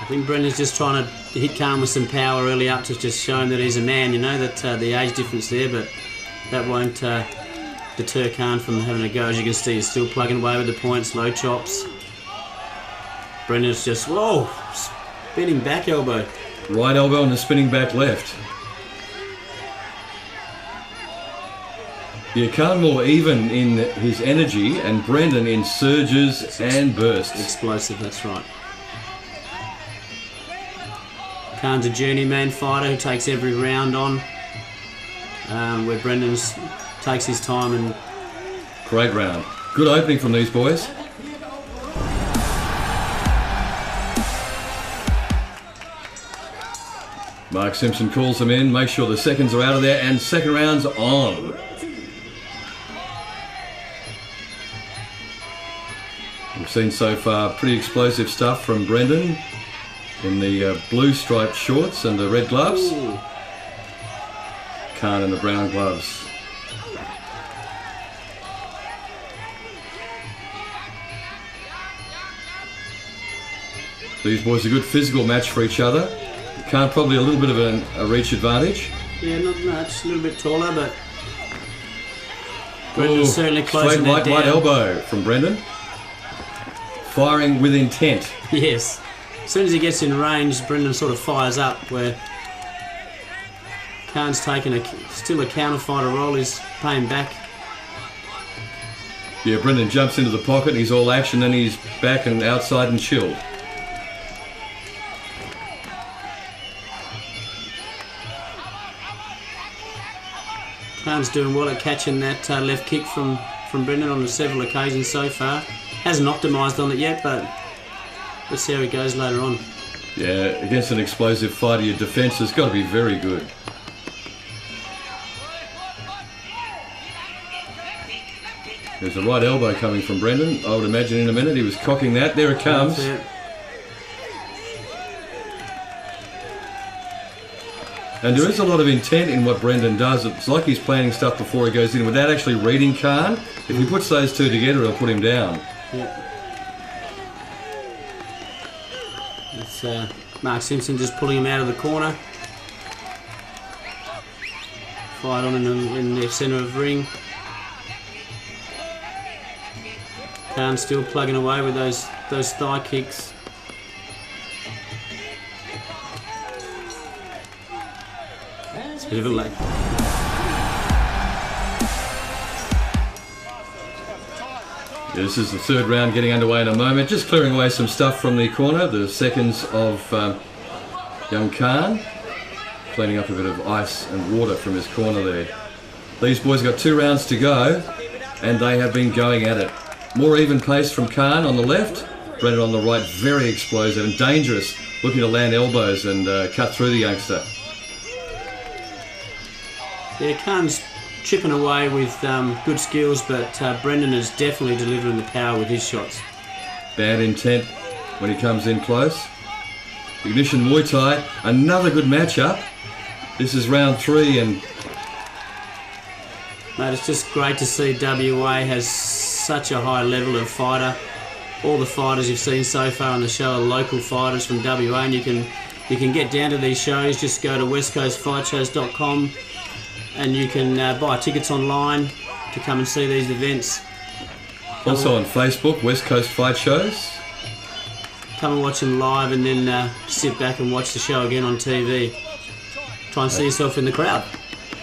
I think Brendan's just trying to hit Khan with some power early up to just show him that he's a man, you know, that the age difference there, but that won't deter Khan from having a go. As you can see, he's still plugging away with the points, low chops. Brendan's just, whoa, spinning back elbow. Right elbow and the spinning back left. Yeah, Khan more even in his energy and Brendan in surges and bursts. Explosive, that's right. Khan's a journeyman fighter who takes every round on. Where Brendan takes his time and... Great round. Good opening from these boys. Mark Simpson calls them in, make sure the seconds are out of there, and second round's on. We've seen so far pretty explosive stuff from Brendan in the blue striped shorts and the red gloves. Ooh. Khan in the brown gloves. These boys are a good physical match for each other. Khan probably a little bit of a reach advantage. Yeah, not much. A little bit taller, but Brendan's certainly closing that down. Right elbow from Brendan. Firing with intent. Yes. As soon as he gets in range, Brendan sort of fires up where Khan's taking still a counter fighter role. He's paying back. Yeah, Brendan jumps into the pocket and he's all action, then he's back and outside and chilled. Khan's doing well at catching that left kick from Brendan on several occasions so far. Hasn't optimised on it yet, but let's see how he goes later on. Yeah, against an explosive fighter, your defence has got to be very good. There's a right elbow coming from Brendan. I would imagine in a minute he was cocking that. There it comes. And there is a lot of intent in what Brendan does. It's like he's planning stuff before he goes in without actually reading Khan. If he puts those two together, he'll put him down. Yeah. It's Mark Simpson just pulling him out of the corner. Fight on in the centre of the ring. Khan still plugging away with those thigh kicks. It's a bit of a late. This is the third round getting underway in a moment. Just clearing away some stuff from the corner. The seconds of young Khan. Cleaning up a bit of ice and water from his corner there. These boys got 2 rounds to go, and they have been going at it. More even pace from Khan on the left. Brendan on the right, very explosive and dangerous. Looking to land elbows and cut through the youngster. Yeah, Khan's chipping away with good skills, but Brendan is definitely delivering the power with his shots. Bad intent when he comes in close. Ignition Muay Thai, another good matchup. This is round 3, and mate, it's just great to see WA has such a high level of fighter. All the fighters you've seen so far on the show are local fighters from WA, and you can get down to these shows. Just go to westcoastfightshows.com. and you can buy tickets online to come and see these events. Also on Facebook, West Coast Fight Shows. Come and watch them live, and then sit back and watch the show again on TV. Try and see yourself in the crowd.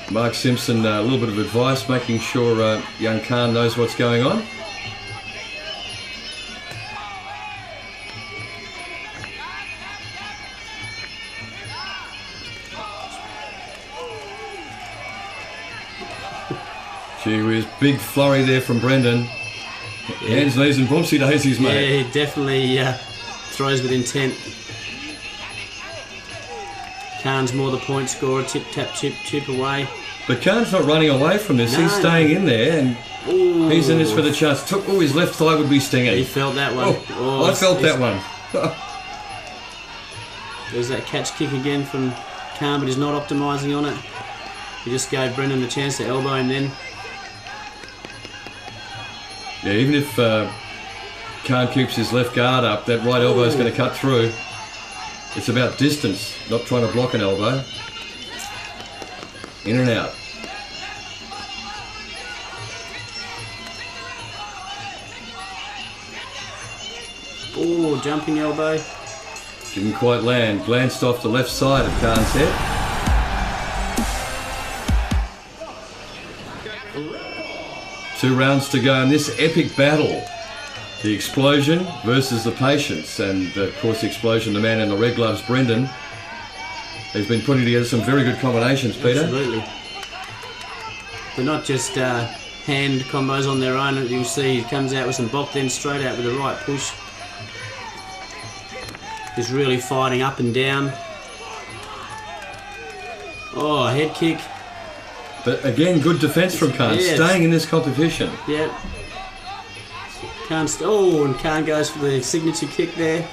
Mark Simpson, a little bit of advice, making sure young Khan knows what's going on. Gee whiz, big flurry there from Brendan. Hands, knees and boomsy daisies, mate. Yeah, he definitely throws with intent. Khan's more the point scorer, tip, tap, chip away. But Khan's not running away from this. No. He's staying in there, and he's in this for the chance. His left thigh would be stinging. He felt that one. I felt that one. There's that catch kick again from Khan, but he's not optimising on it. He just gave Brendan the chance to elbow him then. Yeah, even if Khan keeps his left guard up, that right elbow is going to cut through. It's about distance, not trying to block an elbow. In and out. Oh, jumping elbow. Didn't quite land. Glanced off the left side of Khan's head. Two rounds to go in this epic battle. The explosion versus the patience. And of course the explosion, the man in the red gloves, Brendan. He's been putting together some very good combinations, Peter. Absolutely. They're not just hand combos on their own. You'll see he comes out with some bop, then straight out with the right push. He's really fighting up and down. Oh, head kick. But again, good defence from Khan, staying in this competition. Yep. And Khan goes for the signature kick there.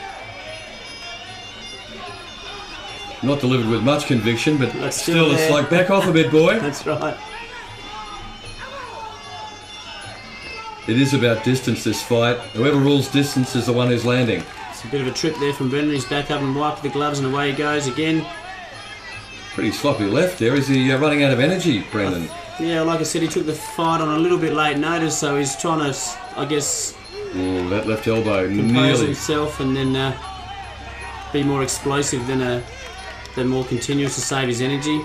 Not delivered with much conviction, but still it's like, back off a bit, boy. That's right. It is about distance, this fight. Whoever rules distance is the one who's landing. It's a bit of a trip there from Brendan. He's back up and wiped the gloves, and away he goes again. Pretty sloppy left there. Is he running out of energy, Brendan? Yeah, like I said, he took the fight on a little bit late notice, so he's trying to, I guess... Ooh, that left elbow compose himself and then be more explosive than more continuous to save his energy.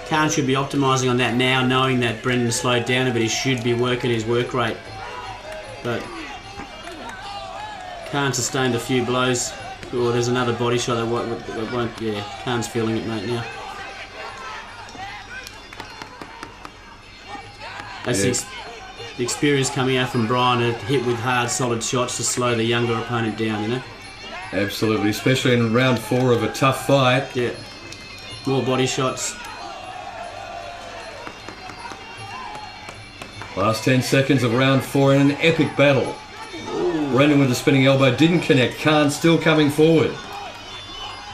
Khan should be optimising on that now, knowing that Brendan slowed down a bit. He should be working his work rate. But Khan sustained a few blows. Oh, there's another body shot that won't... Yeah, Khan's feeling it, mate, now. That's the experience coming out from Brian, to hit with hard, solid shots to slow the younger opponent down, you know? Absolutely, especially in round 4 of a tough fight. Yeah. More body shots. Last 10 seconds of round 4 in an epic battle. Brendan with the spinning elbow didn't connect. Khan still coming forward.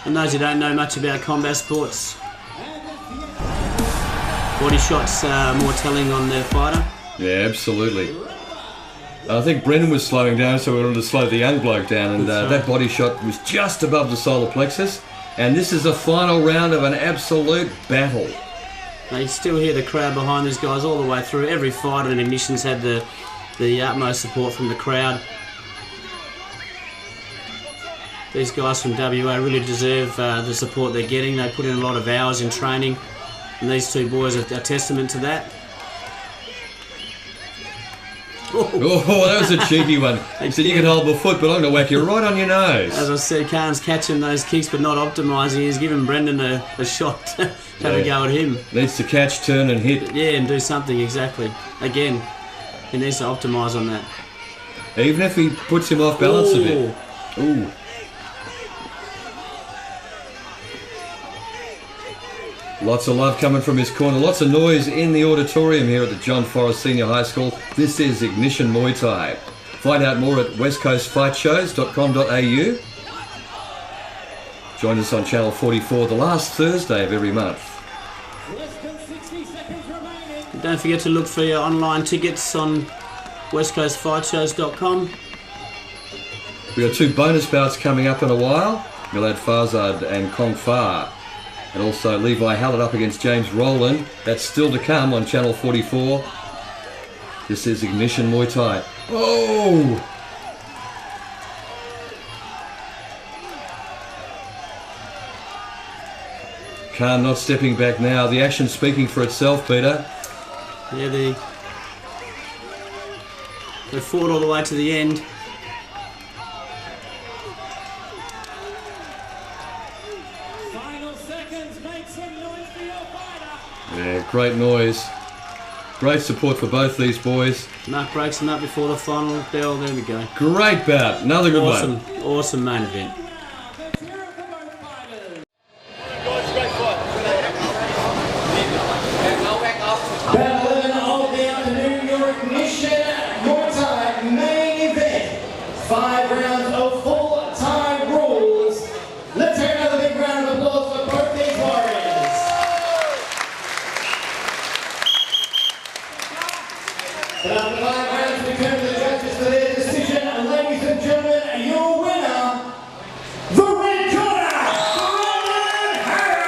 And those who don't know much about combat sports, body shots are more telling on the fighter. Yeah, absolutely. I think Brendan was slowing down, so we wanted to slow the young bloke down, and that body shot was just above the solar plexus. And this is the final round of an absolute battle. Now you still hear the crowd behind these guys all the way through. Every fighter in Ignition's had the utmost support from the crowd. These guys from WA really deserve the support they're getting. They put in a lot of hours in training, and these two boys are a testament to that. Oh, that was a cheeky one. He said you can hold my foot, but I'm going to whack you right on your nose. As I said, Khan's catching those kicks but not optimising. He's giving Brendan a shot to have a go at him. Needs to catch, turn and hit. Yeah, and do something, exactly. Again, he needs to optimise on that. Even if he puts him off balance a bit. Ooh. Lots of love coming from his corner. Lots of noise in the auditorium here at the John Forrest Senior High School. This is Ignition Muay Thai. Find out more at westcoastfightshows.com.au. Join us on Channel 44 the last Thursday of every month. Don't forget to look for your online tickets on westcoastfightshows.com. We got 2 bonus bouts coming up in a while. Millad Farzad and Kongfah. And also Levi Hallett up against James Rowland. That's still to come on Channel 44. This is Ignition Muay Thai. Oh! Khan not stepping back now. The action speaking for itself, Peter. Yeah, they fought all the way to the end. Yeah, great noise. Great support for both these boys. Mark breaks them up before the final bell. There we go. Great bout. Another good one. Awesome main event. Battle 11 of the afternoon, your Ignition Muay Thai main event. 5 rounds of full-time rules. Let's hear another big round of applause for both these warriors. But after 5 rounds, we turn to the judges for their decision. Ladies and gentlemen, your winner, the red corner, Rowland Harris.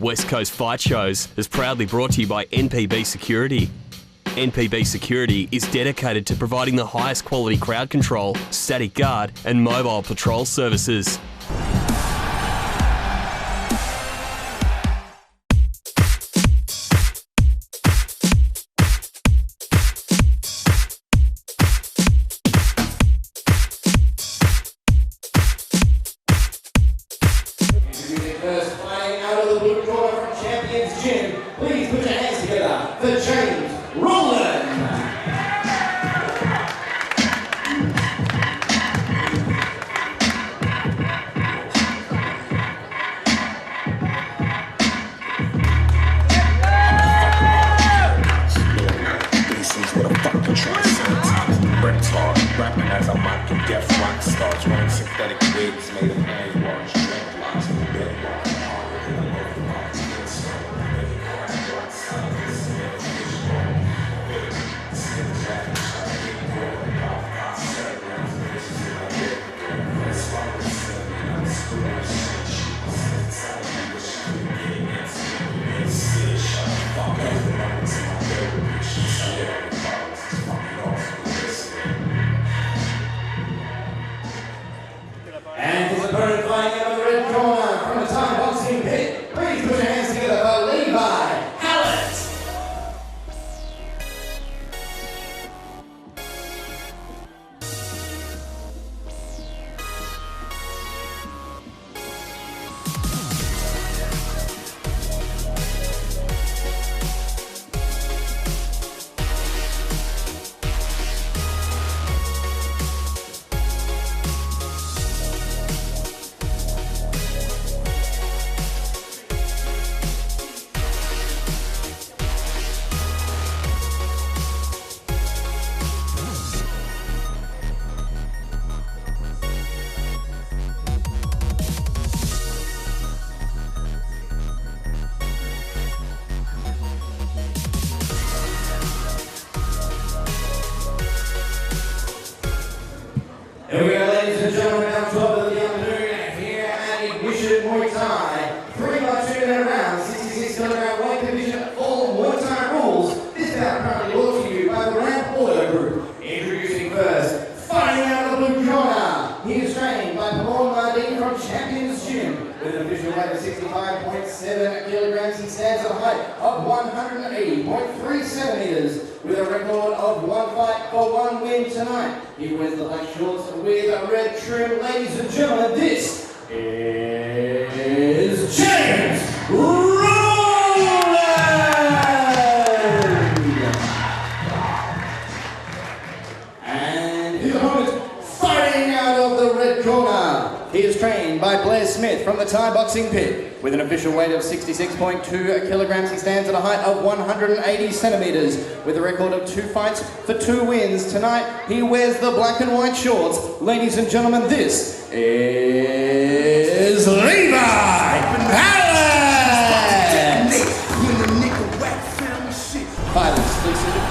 West Coast Fight Shows is proudly brought to you by NPB Security. NPB Security is dedicated to providing the highest quality crowd control, static guard and mobile patrol services. First fighting out of the blue corner from Champions Gym. Please put your hands together for James Rowland. Rapping as I'm mocking death rock stars, wearing synthetic wigs made of hand wash, dreadlocks, bed And his opponent fighting out of the red corner from the Thai boxing pit. Please put your hands together for Levi Hallett. Here we go, ladies and gentlemen, down 12 of the afternoon here at Ignition Muay Thai. 3x2 minute round, 66 kilogram weight division, all Muay Thai rules. This bout currently brought to you by the Ramp Auto Group. Introducing first, fighting out of the blue corner. He is trained by Millad from Champions Gym. With an official weight of 65.7 kilograms, he stands at a height of 180.3 centimeters. With a record of 1 fight for 1 win tonight. He wears the black shorts with a red trim. Ladies and gentlemen, this is James Rowland! And his opponent fighting out of the red corner. He is trained by Blair Smith from the Thai boxing pit. With an official weight of 66.2 kilograms, he stands at a height of 180 centimeters. With a record of 2 fights for 2 wins. Tonight, he wears the black and white shorts. Ladies and gentlemen, this is Levi Hallett! Fight exclusive.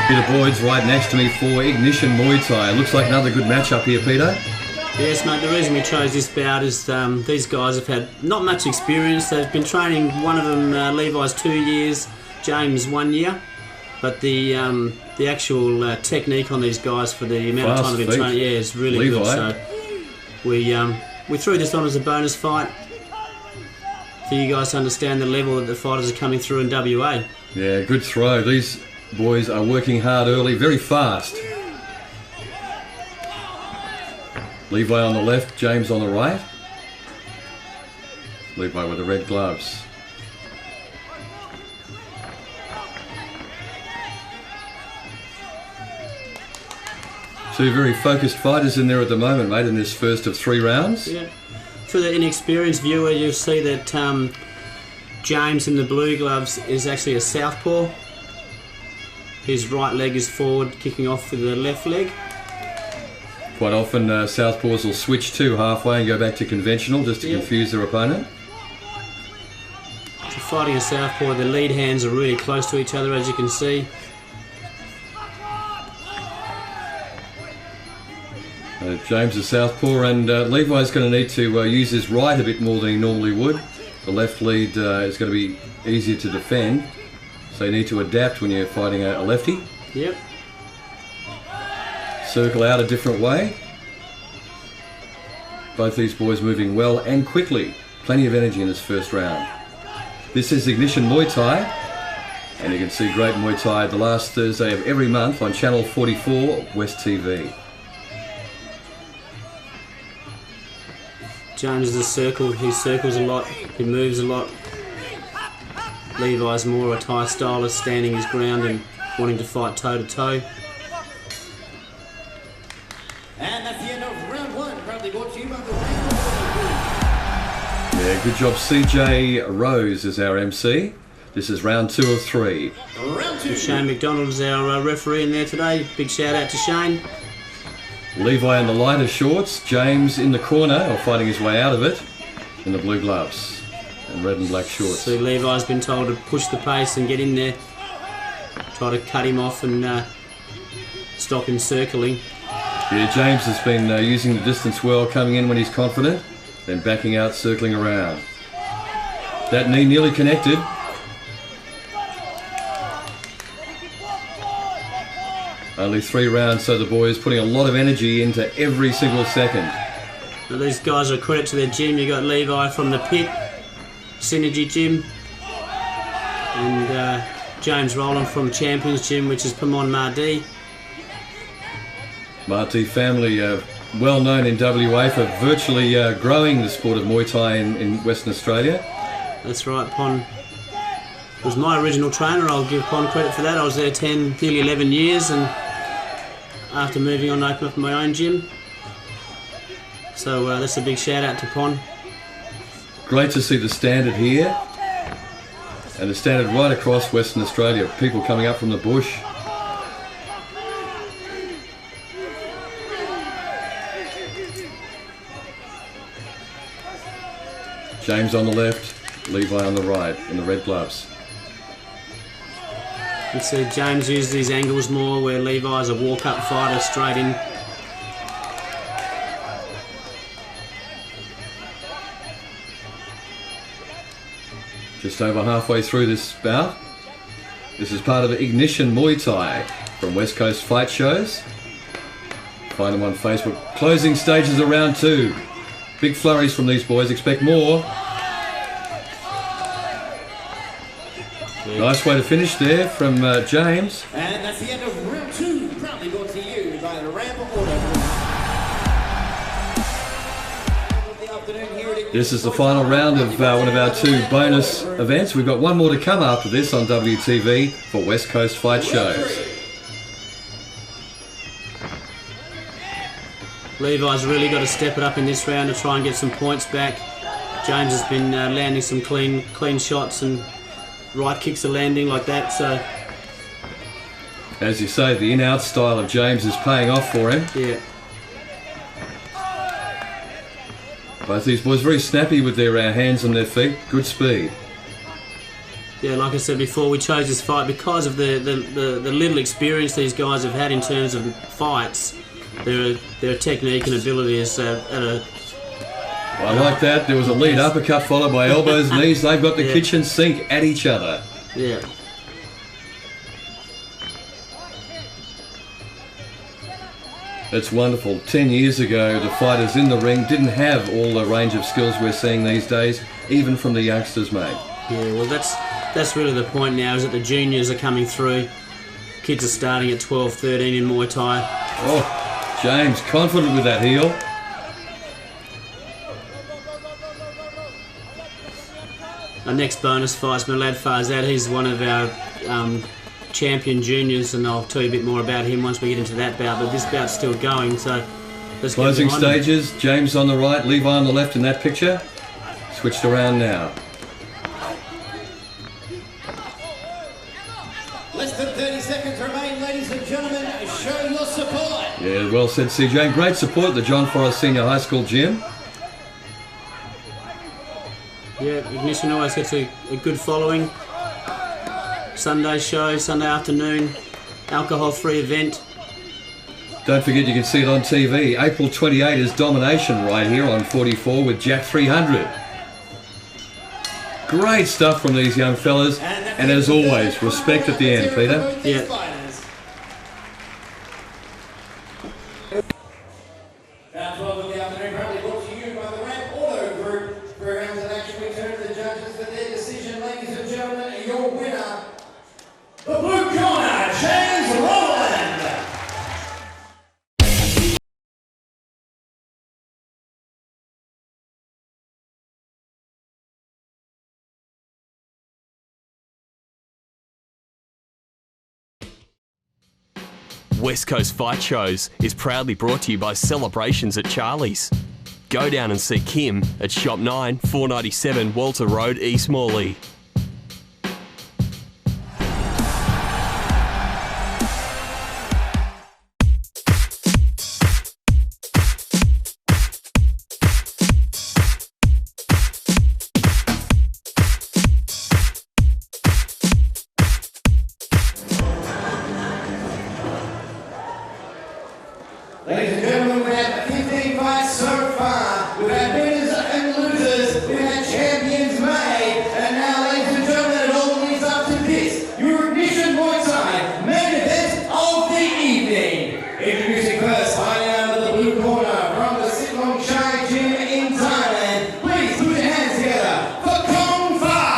Peter Boyd's right next to me for Ignition Muay Thai. Looks like another good matchup here, Peter. Yes, mate, the reason we chose this bout is these guys have had not much experience. They've been training, one of them, Levi's 2 years, James 1 year. But the actual technique on these guys for the amount of time they've been training, is really Levi. good. So we threw this on as a bonus fight for you guys to understand the level that the fighters are coming through in WA. Yeah, good throw. These boys are working hard early, very fast. Levi on the left, James on the right. Levi with the red gloves. Two very focused fighters in there at the moment, mate, in this first of 3 rounds. Yeah. For the inexperienced viewer, you'll see that James in the blue gloves is actually a southpaw. His right leg is forward, kicking off with the left leg. Quite often southpaws will switch to halfway and go back to conventional just to confuse their opponent. So fighting a southpaw, the lead hands are really close to each other, as you can see. James is southpaw, and Levi's going to need to use his right a bit more than he normally would. The left lead is going to be easier to defend, so you need to adapt when you're fighting a lefty. Yep. Circle out a different way. Both these boys moving well and quickly. Plenty of energy in this first round. This is Ignition Muay Thai, and you can see great Muay Thai the last Thursday of every month on Channel 44 West TV. James is a circle, he circles a lot, he moves a lot. Levi's more a Thai stylist, standing his ground and wanting to fight toe to toe. And that's the end of round 1, proudly brought to you by the Ramp. Yeah, good job. CJ Rose is our MC. This is round 2 of 3. Round 2. Shane McDonald is our referee in there today. Big shout out to Shane. Levi in the lighter shorts, James in the corner, or fighting his way out of it, in the blue gloves and red and black shorts. So Levi's been told to push the pace and get in there. Try to cut him off and stop him circling. Yeah, James has been using the distance well, coming in when he's confident, then backing out, circling around. That knee nearly connected. Only 3 rounds, so the boys putting a lot of energy into every single second. Now these guys are a credit to their gym. You got Levi from the pit, Synergy Gym, and James Rowland from Champions Gym, which is Pamon Mardi. Marti family, well known in WA for virtually growing the sport of Muay Thai in Western Australia. That's right, Pon was my original trainer. I'll give Pon credit for that. I was there nearly 11 years, and after moving on, I opened up my own gym. So that's a big shout out to Pon. Great to see the standard here, and the standard right across Western Australia. People coming up from the bush. James on the left, Levi on the right in the red gloves. And so James uses these angles more, where Levi's a walk-up fighter straight in. Just over halfway through this bout. This is part of Ignition Muay Thai from West Coast Fight Shows. Find them on Facebook. Closing stages of round 2. Big flurries from these boys. Expect more. Nice way to finish there from James. And that's the end of round 2, proudly brought to you by the Ramp Auto. This is the final round of one of our 2 bonus events. We've got one more to come after this on WTV for West Coast Fight Shows. Levi's really got to step it up in this round to try and get some points back. James has been landing some clean shots, and right kicks are landing like that. So, as you say, the in-out style of James is paying off for him. Yeah. Both these boys very snappy with their hands on their feet. Good speed. Yeah, like I said before, we chose this fight because of the little experience these guys have had in terms of fights. Their technique and ability is at a... I like that. There was a lead uppercut followed by elbows, knees. They've got the kitchen sink at each other. Yeah. It's wonderful. 10 years ago, the fighters in the ring didn't have all the range of skills we're seeing these days, even from the youngsters, mate. Yeah, well, that's really the point now, is that the juniors are coming through. Kids are starting at 12, 13 in Muay Thai. Oh, James, confident with that heel. Our next bonus fight's Millad Farzad. He's one of our champion juniors, and I'll tell you a bit more about him once we get into that bout, but this bout's still going, so let's get closing behind him. stages. James on the right, Levi on the left in that picture. Switched around now. Less than 30 seconds remain, ladies and gentlemen. Show your support. Yeah, well said, CJ. Great support at the John Forrest Senior High School gym. Yeah, Ignition always gets a good following. Sunday show, Sunday afternoon, alcohol-free event. Don't forget you can see it on TV. April 28 is Domination right here on 44 with Jack 300. Great stuff from these young fellas, and as always, respect at the end, Peter. Yeah. West Coast Fight Shows is proudly brought to you by Celebrations at Charlie's. Go down and see Kim at Shop 9, 497 Walter Road, East Morley. Ladies and gentlemen, we've had 15 fights so far. We've had winners and losers. We've had champions made. And now, ladies and gentlemen, it all leads up to this. Your Ignition Muay Thai main event of the evening. Introducing first, fighting out of the blue corner from the Sitlong Chai Gym in Thailand. Please put your hands together for Kongfah.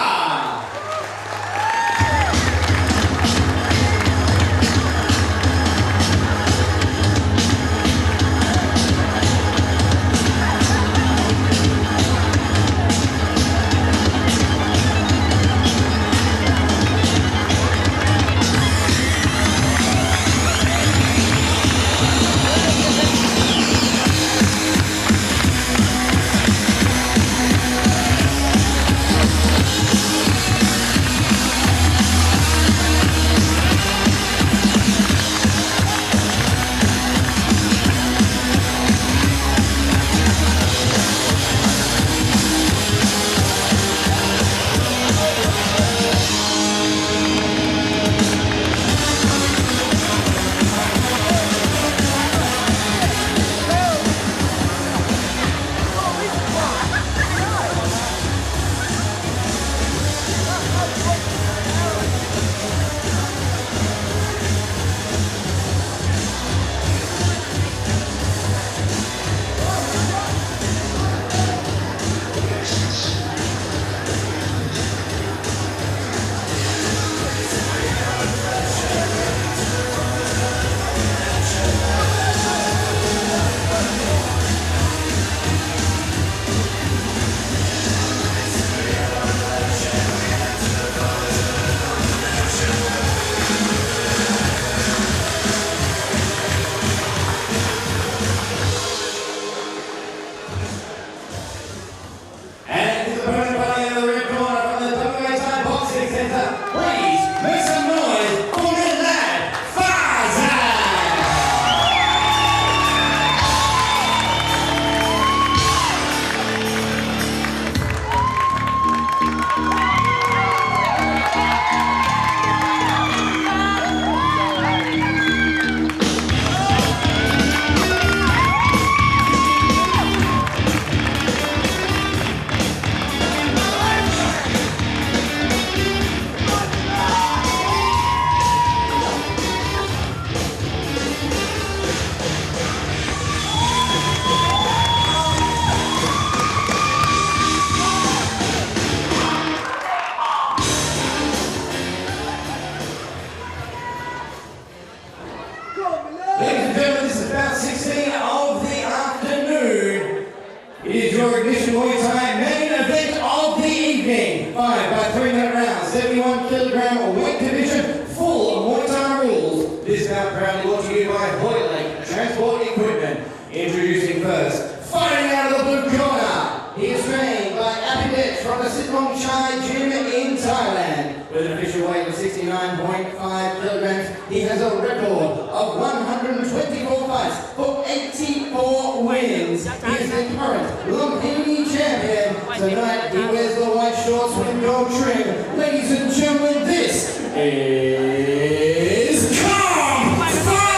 your Ignition Muay Thai main event of the evening. 5 by 3-minute rounds, 71 kilogram weight division, full of Muay Thai rules. This bout proudly brought to you by Hallett Transport Equipment. Introducing first, fighting out of the blue corner. He is trained by Albonetti from the Sittong Chai Gym in Thailand. With an official weight of 69.5 kilograms, he has a record of 124 fights for 84 wins. He is the current Lumpini champion. Tonight he wears the white shorts with gold trim. Ladies and gentlemen, this is Kongfah!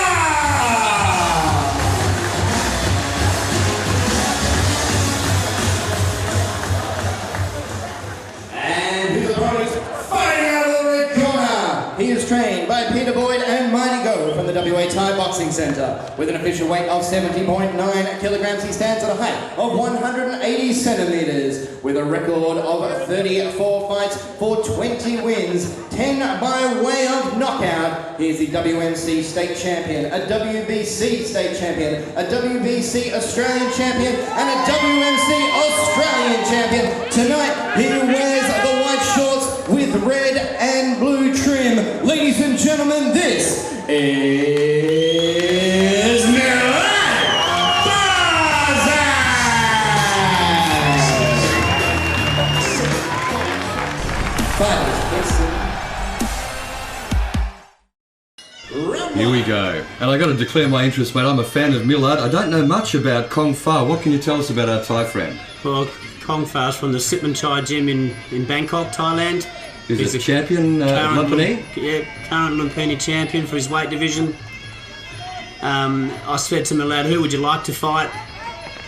He is trained by Peter Boyd and Mighty Go from the WA Thai Boxing Centre. With an official weight of 70.9 kilograms, he stands at a height of 180 centimetres. With a record of 34 fights for 20 wins, 10 by way of knockout. He is the WMC State Champion, a WBC State Champion, a WBC Australian Champion, and a WMC Australian Champion. Tonight, he wears the white shorts with red and blue trim. Ladies and gentlemen, this is Millad Farzad! Here we go. And I got to declare my interest, mate. I'm a fan of Millad. I don't know much about Kongfah. What can you tell us about our Thai friend? Well, Kongfah is from the Sittong Chai Gym in Bangkok, Thailand. He's a champion, Lumpini? Yeah, current Lumpini champion for his weight division. I said to Millad, who would you like to fight?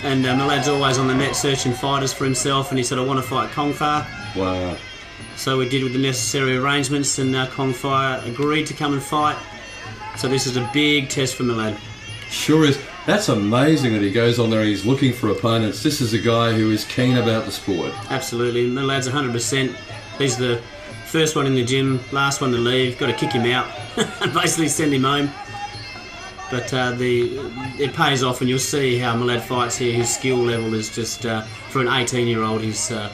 And Millad's always on the net searching fighters for himself, and he said, I want to fight Kongfah. Wow. So we did with the necessary arrangements, and Kongfah agreed to come and fight. So this is a big test for Millad. Sure is. That's amazing that he goes on there and he's looking for opponents. This is a guy who is keen about the sport. Absolutely. Millad's 100%. He's the first one in the gym, last one to leave. Got to kick him out and basically send him home. But it pays off, and you'll see how Millad fights here. His skill level is just, for an 18-year-old, he's up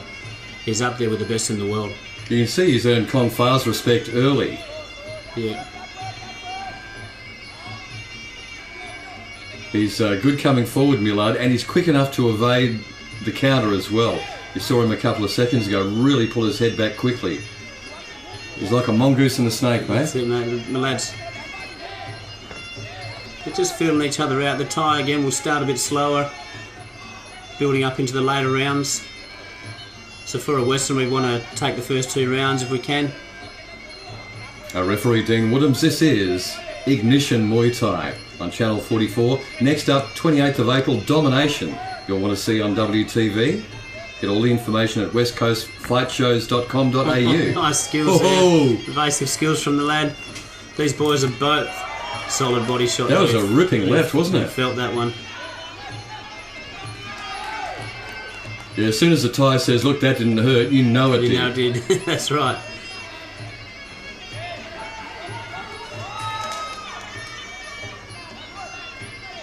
there with the best in the world. You can see he's earned Kongfah's respect early. Yeah. He's good coming forward, Millad, and he's quick enough to evade the counter as well. You saw him a couple of seconds ago really pull his head back quickly. He's like a mongoose and a snake, mate. That's it, mate. Millad's... They're just feeling each other out. The Thai, again, will start a bit slower, building up into the later rounds. So for a Western, we want to take the first 2 rounds if we can. Our referee, Dean Woodhams. This is Ignition Muay Thai on Channel 44. Next up, 28th of April, Domination. You'll want to see on WTV. Get all the information at westcoastfightshows.com.au. Nice skills there. Evasive skills from the lad. These boys are both solid body shots. That was a ripping left, wasn't it? I felt that one. Yeah, as soon as the Thai says, look, that didn't hurt, you know it did. You know it did. That's right.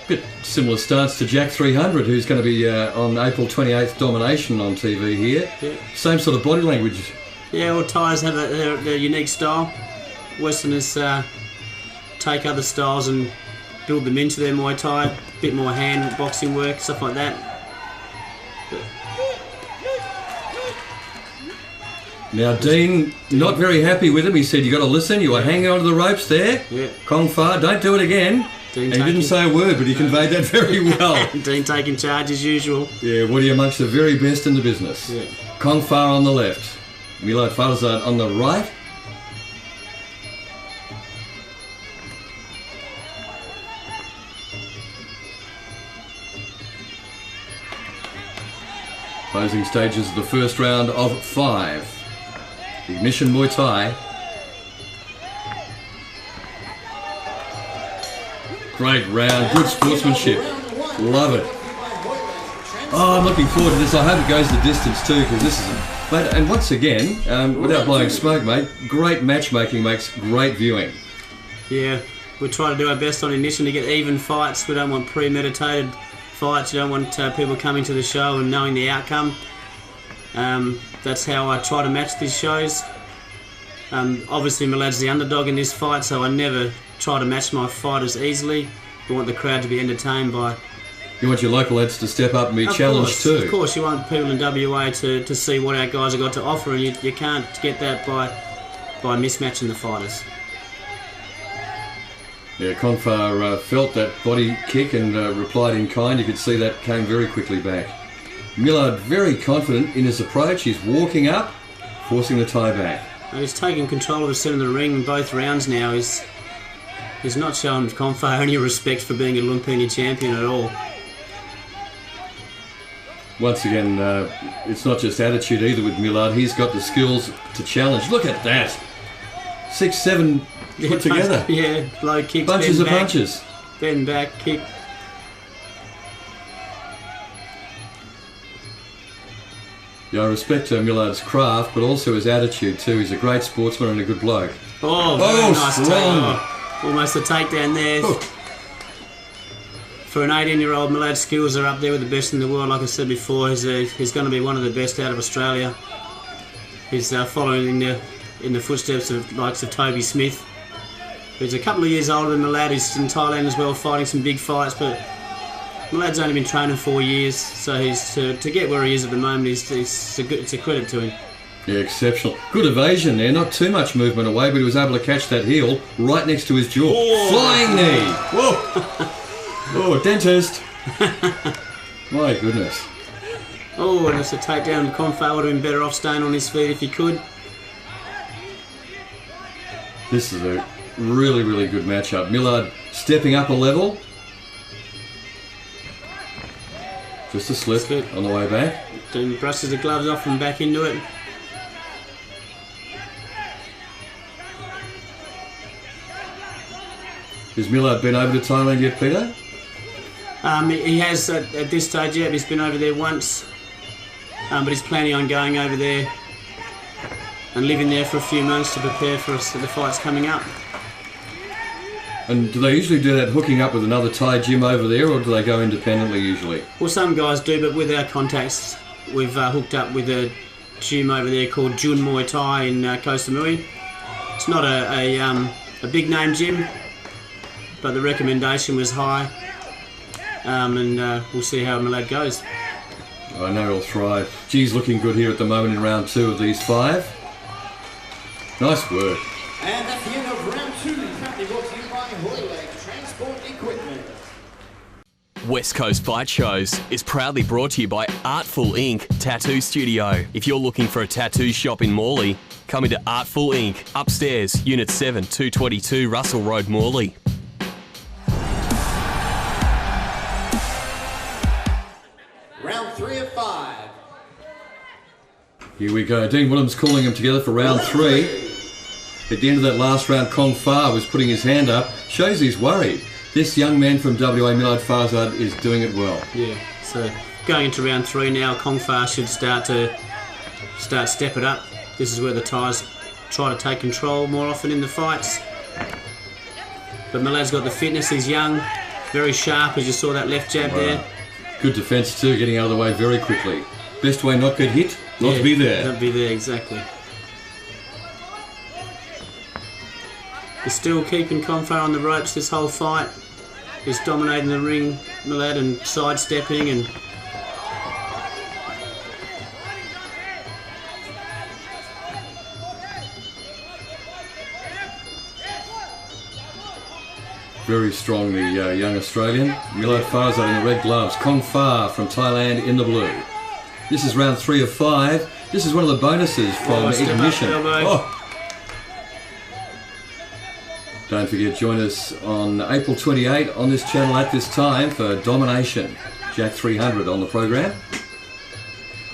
Bit similar stance to Jack 300, who's going to be on April 28th Domination on TV here. Yeah. Same sort of body language. Yeah, all Thais have their unique style. Westerners take other styles and build them into their Muay Thai. A bit more hand boxing work, stuff like that. Now, Dean, not very happy with him. He said, you got to listen, you were hanging onto the ropes there. Yeah. Kongfah, don't do it again. And he didn't say a word, but he conveyed that very well. Dean taking charge as usual. Yeah, Woody amongst the very best in the business. Yeah. Kongfah on the left. Millad Farzad on the right. Closing stages of the first round of 5. Ignition Muay Thai. Great round, good sportsmanship. Love it. Oh, I'm looking forward to this. I hope it goes the distance too, because this is... Mate, and once again, without blowing smoke, mate, great matchmaking makes great viewing. Yeah, we try to do our best on Ignition to get even fights. We don't want premeditated fights. You don't want people coming to the show and knowing the outcome. That's how I try to match these shows. Obviously Millad's the underdog in this fight, so I never try to match my fighters easily. I want the crowd to be entertained by... You want your local lads to step up and be challenged too. Of course, you want people in WA to see what our guys have got to offer, and you can't get that by mismatching the fighters. Yeah, Kongfah felt that body kick and replied in kind. You could see that came very quickly back. Millad very confident in his approach. He's walking up, forcing the tie back. And he's taking control of the centre of the ring in both rounds now. He's not showing Kongfah any respect for being a Lumpini champion at all. Once again, it's not just attitude either with Millad. He's got the skills to challenge. Look at that. 6-7 put together. Yeah, low kicks, bunches of punches. Bend back, kick. Yeah, I respect Millad's craft, but also his attitude too. He's a great sportsman and a good bloke. Oh, very nice strong. Almost a takedown there. Oh. For an 18-year-old, Millad's skills are up there with the best in the world. Like I said before, he's going to be one of the best out of Australia. He's following in the footsteps of likes of Toby Smith. He's a couple of years older than Millad. He's in Thailand as well, fighting some big fights. But Millad's only been training 4 years, so he's to get where he is at the moment. It's a credit to him. Yeah, exceptional. Good evasion there. Not too much movement away, but he was able to catch that heel right next to his jaw. Oh. Flying knee. Whoa. Oh, dentist. My goodness. Oh, and it's a takedown. Kongfah would have been better off staying on his feet if he could. This is a really, really good matchup. Millad stepping up a level. Just a slip on the way back. Then brushes the gloves off and back into it. Has Millad been over to Thailand yet, Peter? He has at this stage, yeah. He's been over there once, but he's planning on going over there and living there for a few months to prepare for the fights coming up. And do they usually do that hooking up with another Thai gym over there, or do they go independently usually? Well, some guys do, but with our contacts, we've hooked up with a gym over there called Jun Muay Thai in Koh Samui. It's not a big name gym, but the recommendation was high, and we'll see how Millad goes. I know he'll thrive. G's looking good here at the moment in round 2 of these 5. Nice work. And that's the end of round 2, currently brought to you by Hallett Transport Equipment. West Coast Fight Shows is proudly brought to you by Artful Ink Tattoo Studio. If you're looking for a tattoo shop in Morley, come into Artful Ink, upstairs, Unit 7, 222 Russell Road, Morley. Round 3 of 5. Here we go. Dean Williams calling them together for round 3. At the end of that last round, Kongfah was putting his hand up. Shows he's worried. This young man from WA, Millad Farzad, is doing it well. Yeah, so going into round 3 now, Kongfah should step it up. This is where the Thais try to take control more often in the fights. But Millad's got the fitness, he's young, very sharp, as you saw that left jab there. Good defence too, getting out of the way very quickly. Best way not get hit, not to be there. Not be there, exactly. He's still keeping Kongfah on the ropes this whole fight. He's dominating the ring, Millad, and sidestepping and... Very strong, the young Australian. Millad Farzad in the red gloves. Kongfah from Thailand in the blue. This is round 3 of 5. This is one of the bonuses from Ignition. Don't forget, join us on April 28 on this channel at this time for Domination. Jack 300 on the program.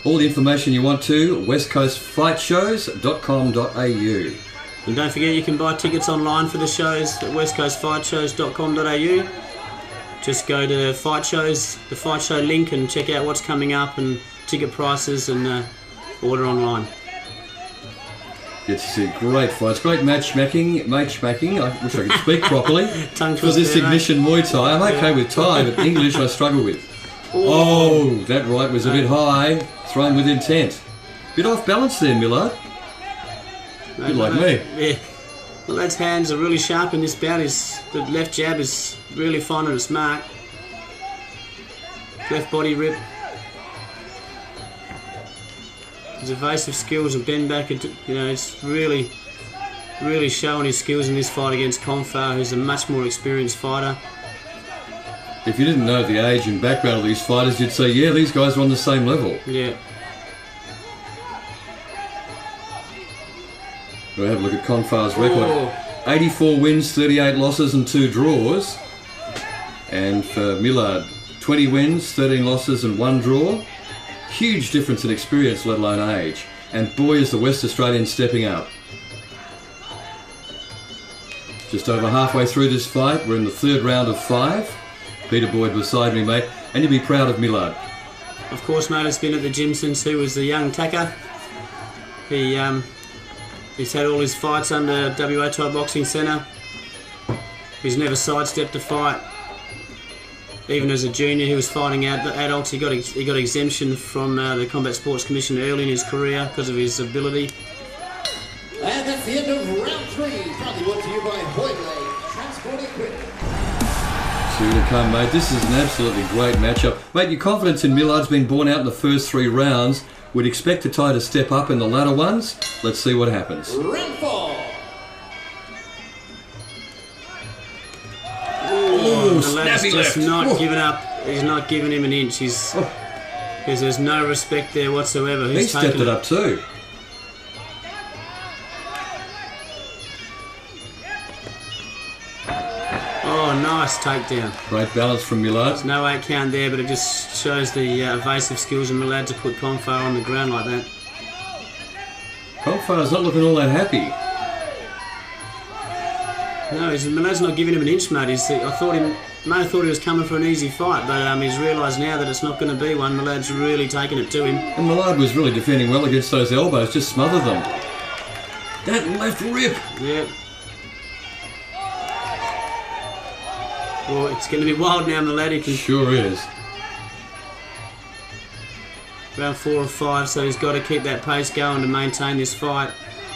All the information you want to, westcoastfightshows.com.au. And don't forget, you can buy tickets online for the shows at westcoastfightshows.com.au. Just go to Fight Shows, the Fight Show link, and check out what's coming up and ticket prices and order online. Get to see great fights, great matchmaking. I wish I could speak properly. Tongue for this Ignition Muay Thai. I'm okay with Thai, but English I struggle with. Oh, that right was a bit high. Thrown with intent. Bit off balance there, Millad. Bit like me. Yeah. Well, Millad's hands are really sharp in this bout. The left jab is really finding its mark. Left body rip. His evasive skills and bend back, it's really showing his skills in this fight against Kongfah, who's a much more experienced fighter. If you didn't know the age and background of these fighters, you'd say, yeah, these guys are on the same level. Yeah. We'll have a look at Kongfah's record. 84 wins, 38 losses and 2 draws. And for Millad, 20 wins, 13 losses and 1 draw. Huge difference in experience, let alone age. And boy, is the West Australian stepping up. Just over halfway through this fight, we're in the 3rd round of 5. Peter Boyd beside me, mate, and you'll be proud of Millad. Of course, mate, has been at the gym since he was a young tacker. He's had all his fights under WA Thai Boxing Centre. He's never sidestepped a fight. Even as a junior, he was fighting out the adults. He got exemption from the Combat Sports Commission early in his career because of his ability. And that's the end of round 3. Proudly brought to you by Hyde Transport Equipment. 2 to come, mate. This is an absolutely great matchup. Mate, your confidence in Millad's been borne out in the first 3 rounds. We'd expect the Thai to step up in the latter ones. Let's see what happens. Round 4. Oh, Millad's snappy just left. not giving up. He's not giving him an inch. Because there's no respect there whatsoever. He stepped it up too. Oh, nice takedown. Great balance from Millad. There's no 8 count there, but it just shows the evasive skills of Millad to put Kongfah on the ground like that. Kongfah's not looking all that happy. No, Millad's not giving him an inch, mate. I thought he was coming for an easy fight, but he's realised now that it's not going to be one. Millad's really taking it to him. And Millad was really defending well against those elbows, just smother them. That left rip. Yeah. Well, it's going to be wild now, Millad. Sure is. Round 4 or 5, so he's got to keep that pace going to maintain this fight.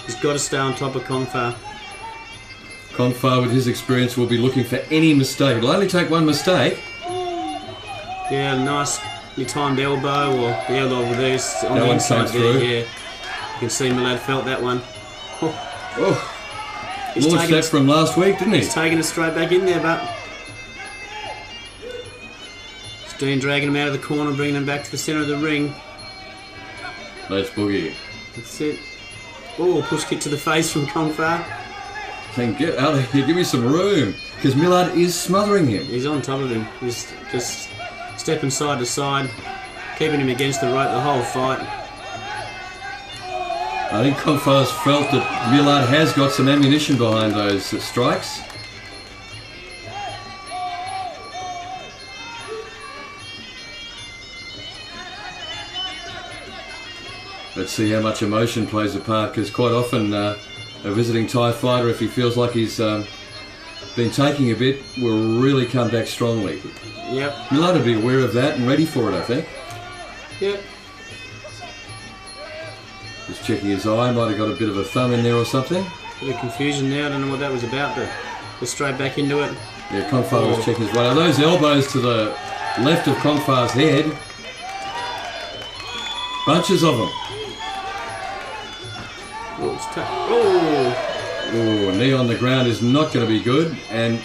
He's got to stay on top of Kongfah. Kongfah, with his experience, will be looking for any mistake. It'll only take one mistake. Yeah, nice timed elbow, or the elbow with this on That the one inside came there. through. Yeah, you can see Millad felt that one. He's Launched taking that from last week, didn't he? He's taking it straight back in there, but Dean dragging him out of the corner, bringing him back to the centre of the ring. Let's boogie. That's it. Oh, push kick to the face from Kongfah. Saying, get out of here, give me some room. Because Millad is smothering him. He's on top of him. He's just stepping side to side, keeping him against the rope the whole fight. I think Kongfah's felt that Millad has got some ammunition behind those strikes. Let's see how much emotion plays a part, because quite often a visiting Thai fighter, if he feels like he's been taking a bit, will really come back strongly. Yep. Millad will be aware of that and ready for it, I think. Yep. Just checking his eye, might have got a bit of a thumb in there or something. Bit of confusion there, I don't know what that was about, but we're straight back into it. Yeah, Kongfah was checking his weight. Now those elbows to the left of Kongfah's head. Bunches of them. Oh, knee on the ground is not going to be good. And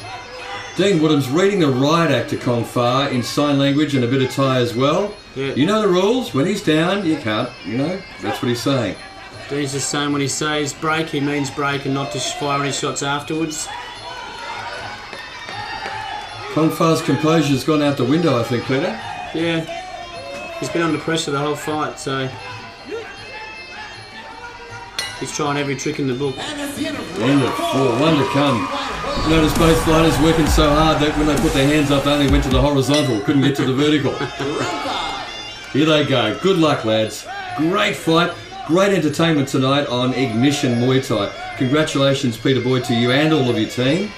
Dean Woodham's reading the riot act to Kongfah in sign language and a bit of Thai as well. Yeah. You know the rules. When he's down, you can't, that's what he's saying. Dean's just saying when he says break, he means break and not to fire any shots afterwards. Kongfah's composure's gone out the window, I think, Peter. Yeah. He's been under pressure the whole fight, so he's trying every trick in the book. End of 4, 1 to come. Notice both fighters working so hard that when they put their hands up, they only went to the horizontal, couldn't get to the vertical. Here they go. Good luck, lads. Great fight. Great entertainment tonight on Ignition Muay Thai. Congratulations, Peter Boyd, to you and all of your team.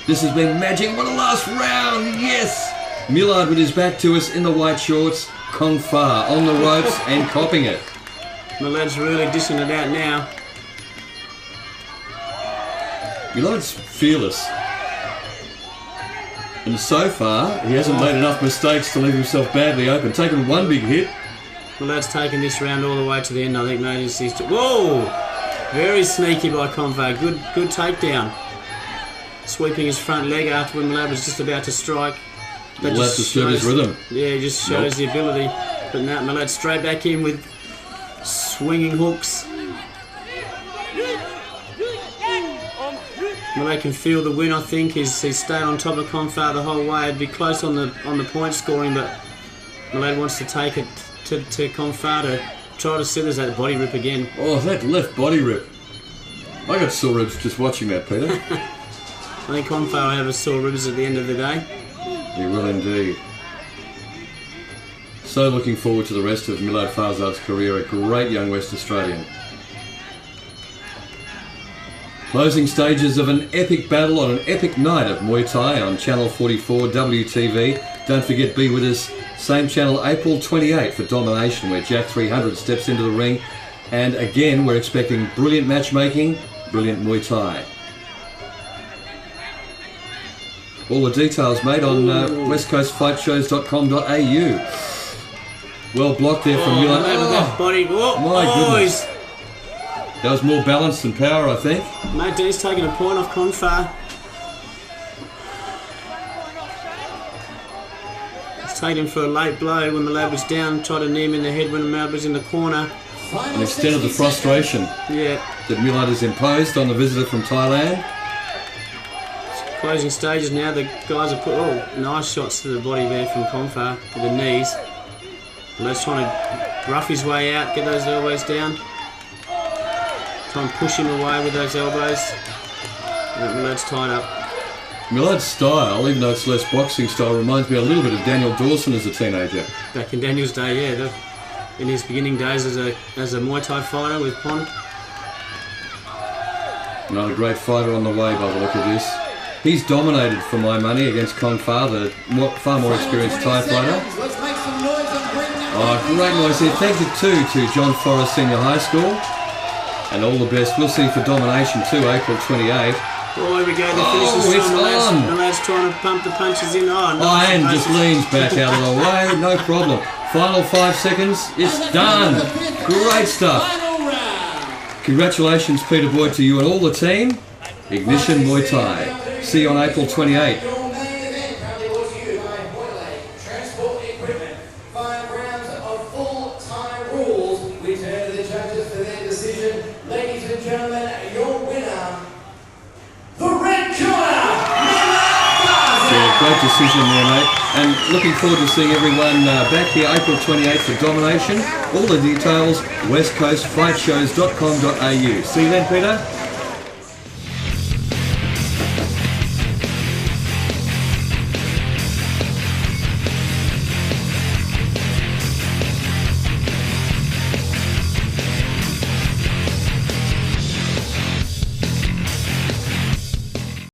This has been magic. What a last round. Yes. Millad with his back to us in the white shorts. Kongfah on the ropes and copping it. Millad's really dishing it out now. Millad's fearless. And so far, he hasn't made enough mistakes to leave himself badly open. Taken one big hit. Millad's taken this round all the way to the end, I think, mate. Whoa! Very sneaky by Kongfah. Good takedown. Sweeping his front leg after when Millad was just about to strike. That just disturbed his rhythm. Yeah, it just shows the ability. But now Millad straight back in with swinging hooks. Millad can feel the win, I think. He's stayed on top of Kongfah the whole way. It'd be close on the point scoring, but Millad wants to take it to Kongfah to try to see there's that body rip again. Oh, that left body rip. I got sore ribs just watching that, Peter. I think Kongfah will have a sore ribs at the end of the day. He will indeed. So looking forward to the rest of Millad Farzad's career, a great young West Australian. Closing stages of an epic battle on an epic night of Muay Thai on Channel 44 WTV. Don't forget, be with us, same channel, April 28 for Domination, where Jack 300 steps into the ring. And again, we're expecting brilliant matchmaking, brilliant Muay Thai. All the details made on westcoastfightshows.com.au. Well blocked there from Millad. That body. My goodness. That was more balance than power, I think. Mate, Dee's taking a point off Kongfah. He's taken him for a late blow when Millad was down. Tried to knee him in the head when Millad was in the corner. An extent of the frustration that Millad has imposed on the visitor from Thailand. Closing stages now, the guys have put nice shots to the body there from Kongfah with the knees. Millad's trying to rough his way out, get those elbows down. Try and push him away with those elbows. Millad's tied up. Millad's style, even though it's less boxing style, reminds me a little bit of Daniel Dawson as a teenager. Back in Daniel's day, yeah. In his beginning days as a Muay Thai fighter with Pond. Another great fighter on the way by the look of this. He's dominated for my money against Kongfah, the far more experienced Thai fighter. Oh, great noise here. Thank you too to John Forrest Senior High School. And all the best. We'll see you for Domination too, April 28. Oh, here we go. The finish is on. Millad's trying to pump the punches in. And just leans back out of the way. No problem. Final 5 seconds. It's done. Great stuff. Congratulations, Peter Boyd, to you and all the team. Ignition Muay Thai. See you on April 28. Ladies and gentlemen, your winner, the red corner, Yeah, great decision there, mate. And looking forward to seeing everyone back here April 28th for Domination. All the details, westcoastfightshows.com.au. See you then, Peter.